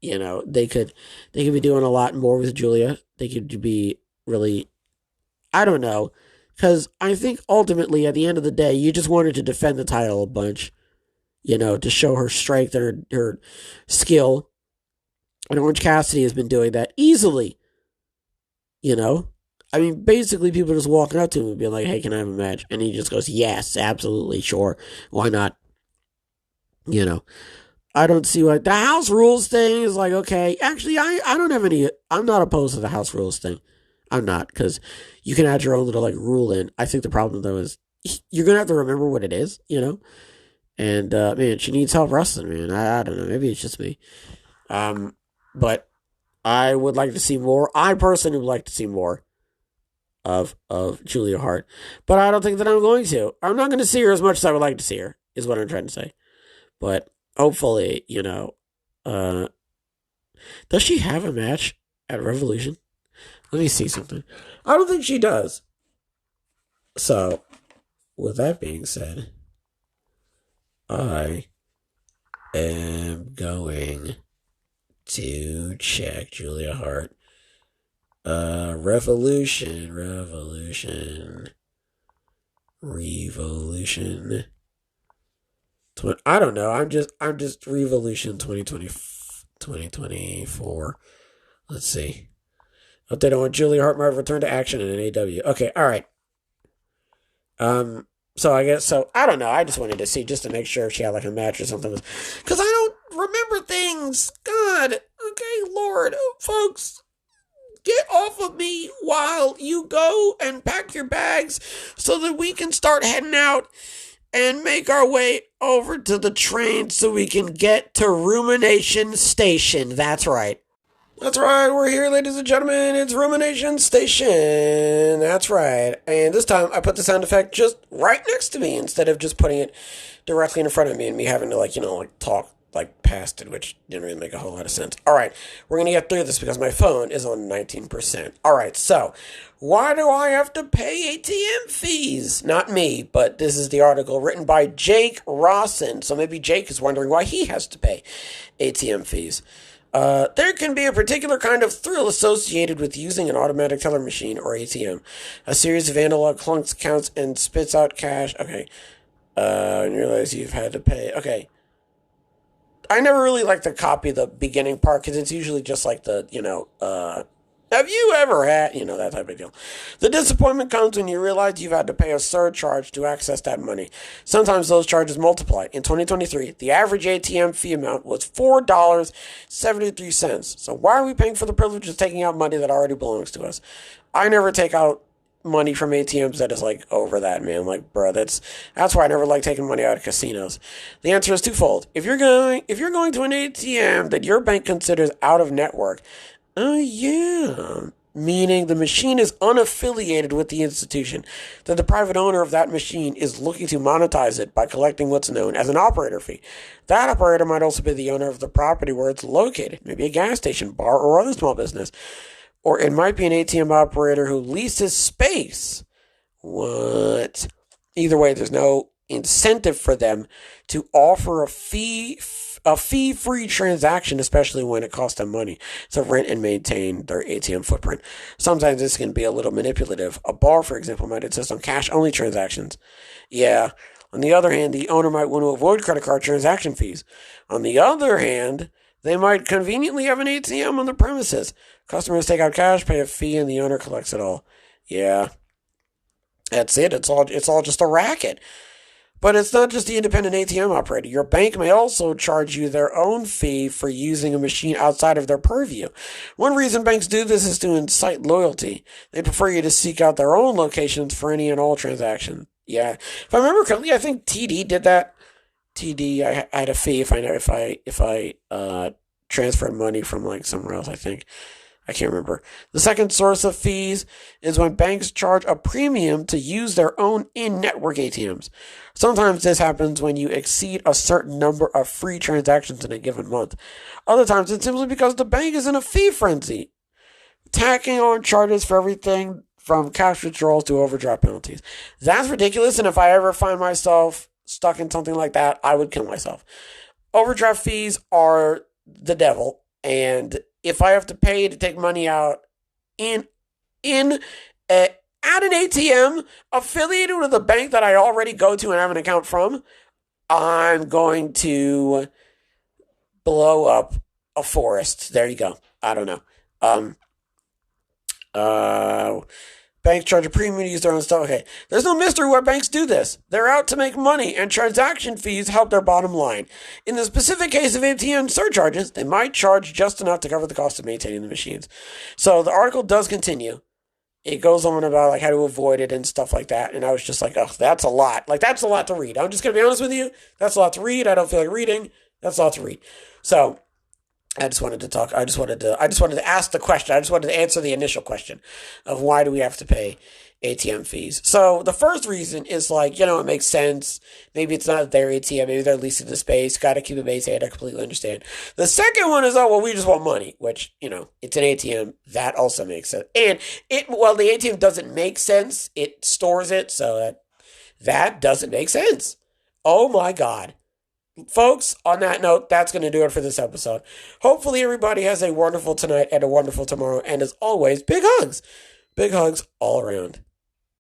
they could be doing a lot more with Julia. They could be really, I don't know. Because I think ultimately, at the end of the day, you just wanted to defend the title a bunch, to show her strength and her skill. And Orange Cassidy has been doing that easily, I mean, basically, people are just walking up to him and being like, hey, can I have a match? And he just goes, yes, absolutely, sure. Why not? I don't see why. The house rules thing is like, okay. Actually, I don't have any, I'm not opposed to the house rules thing. I'm not, because you can add your own little, like, rule in. I think the problem, though, is you're going to have to remember what it is, And, man, she needs help wrestling, man. I don't know. Maybe it's just me. But I would like to see more. I personally would like to see more of Julia Hart. But I don't think that I'm going to. I'm not going to see her as much as I would like to see her, is what I'm trying to say. But hopefully, does she have a match at Revolution? Let me see something. I don't think she does. So, with that being said, I am going to check Julia Hart. Revolution. I don't know. I'm just Revolution 2024. Let's see. Update on Julia Hart might return to action in AEW. Okay, all right. So I don't know. I just wanted to see, just to make sure if she had like a match or something. Because I don't remember things. God. Okay, Lord. Folks, get off of me while you go and pack your bags so that we can start heading out and make our way over to the train so we can get to Rumination Station. That's right. That's right, we're here, ladies and gentlemen. It's Rumination Station. That's right. And this time, I put the sound effect just right next to me instead of just putting it directly in front of me and me having to, talk, past it, which didn't really make a whole lot of sense. All right, we're going to get through this because my phone is on 19%. All right, so, why do I have to pay ATM fees? Not me, but this is the article written by Jake Rawson. So maybe Jake is wondering why he has to pay ATM fees. There can be a particular kind of thrill associated with using an automatic teller machine, or ATM. A series of analog clunks counts and spits out cash. Okay. And you realize you've had to pay. Okay. I never really like to copy the beginning part, because it's usually just like the, Have you ever had, that type of deal? The disappointment comes when you realize you've had to pay a surcharge to access that money. Sometimes those charges multiply. In 2023, the average ATM fee amount was $4.73. So why are we paying for the privilege of taking out money that already belongs to us? I never take out money from ATMs that is like over that, man. Like, bro, that's why I never like taking money out of casinos. The answer is twofold. If you're going to an ATM that your bank considers out of network, yeah. Meaning the machine is unaffiliated with the institution, that the private owner of that machine is looking to monetize it by collecting what's known as an operator fee. That operator might also be the owner of the property where it's located, maybe a gas station, bar, or other small business. Or it might be an ATM operator who leases space. What? Either way, there's no incentive for them to offer a fee-free transaction, especially when it costs them money to rent and maintain their ATM footprint. Sometimes this can be a little manipulative. A bar, for example, might insist on cash-only transactions. Yeah. On the other hand, the owner might want to avoid credit card transaction fees. On the other hand, they might conveniently have an ATM on the premises. Customers take out cash, pay a fee, and the owner collects it all. Yeah. That's it. It's all just a racket. But it's not just the independent ATM operator. Your bank may also charge you their own fee for using a machine outside of their purview. One reason banks do this is to incite loyalty. They prefer you to seek out their own locations for any and all transactions. Yeah. If I remember correctly, I think TD did that. TD, I had a fee if I transferred money from like somewhere else, I think. I can't remember. The second source of fees is when banks charge a premium to use their own in-network ATMs. Sometimes this happens when you exceed a certain number of free transactions in a given month. Other times it's simply because the bank is in a fee frenzy, tacking on charges for everything from cash withdrawals to overdraft penalties. That's ridiculous, and if I ever find myself stuck in something like that, I would kill myself. Overdraft fees are the devil, and if I have to pay to take money out at an ATM affiliated with a bank that I already go to and have an account from, I'm going to blow up a forest. There you go. I don't know. Banks charge a premium to use their own stuff. Okay. There's no mystery why banks do this. They're out to make money, and transaction fees help their bottom line. In the specific case of ATM surcharges, they might charge just enough to cover the cost of maintaining the machines. So the article does continue. It goes on about like how to avoid it and stuff like that. And I was just like, oh, that's a lot. Like, that's a lot to read. I'm just going to be honest with you. That's a lot to read. I don't feel like reading. That's a lot to read. So I just wanted to talk. I just wanted to ask the question. I just wanted to answer the initial question of why do we have to pay ATM fees. So the first reason is like, it makes sense. Maybe it's not their ATM. Maybe they're leasing the space. Got to keep it maintained. I completely understand. The second one is, we just want money, which, it's an ATM. That also makes sense. And the ATM doesn't make sense. It stores it. So that doesn't make sense. Oh my God. Folks, on that note, that's going to do it for this episode. Hopefully everybody has a wonderful tonight and a wonderful tomorrow. And as always, big hugs. Big hugs all around.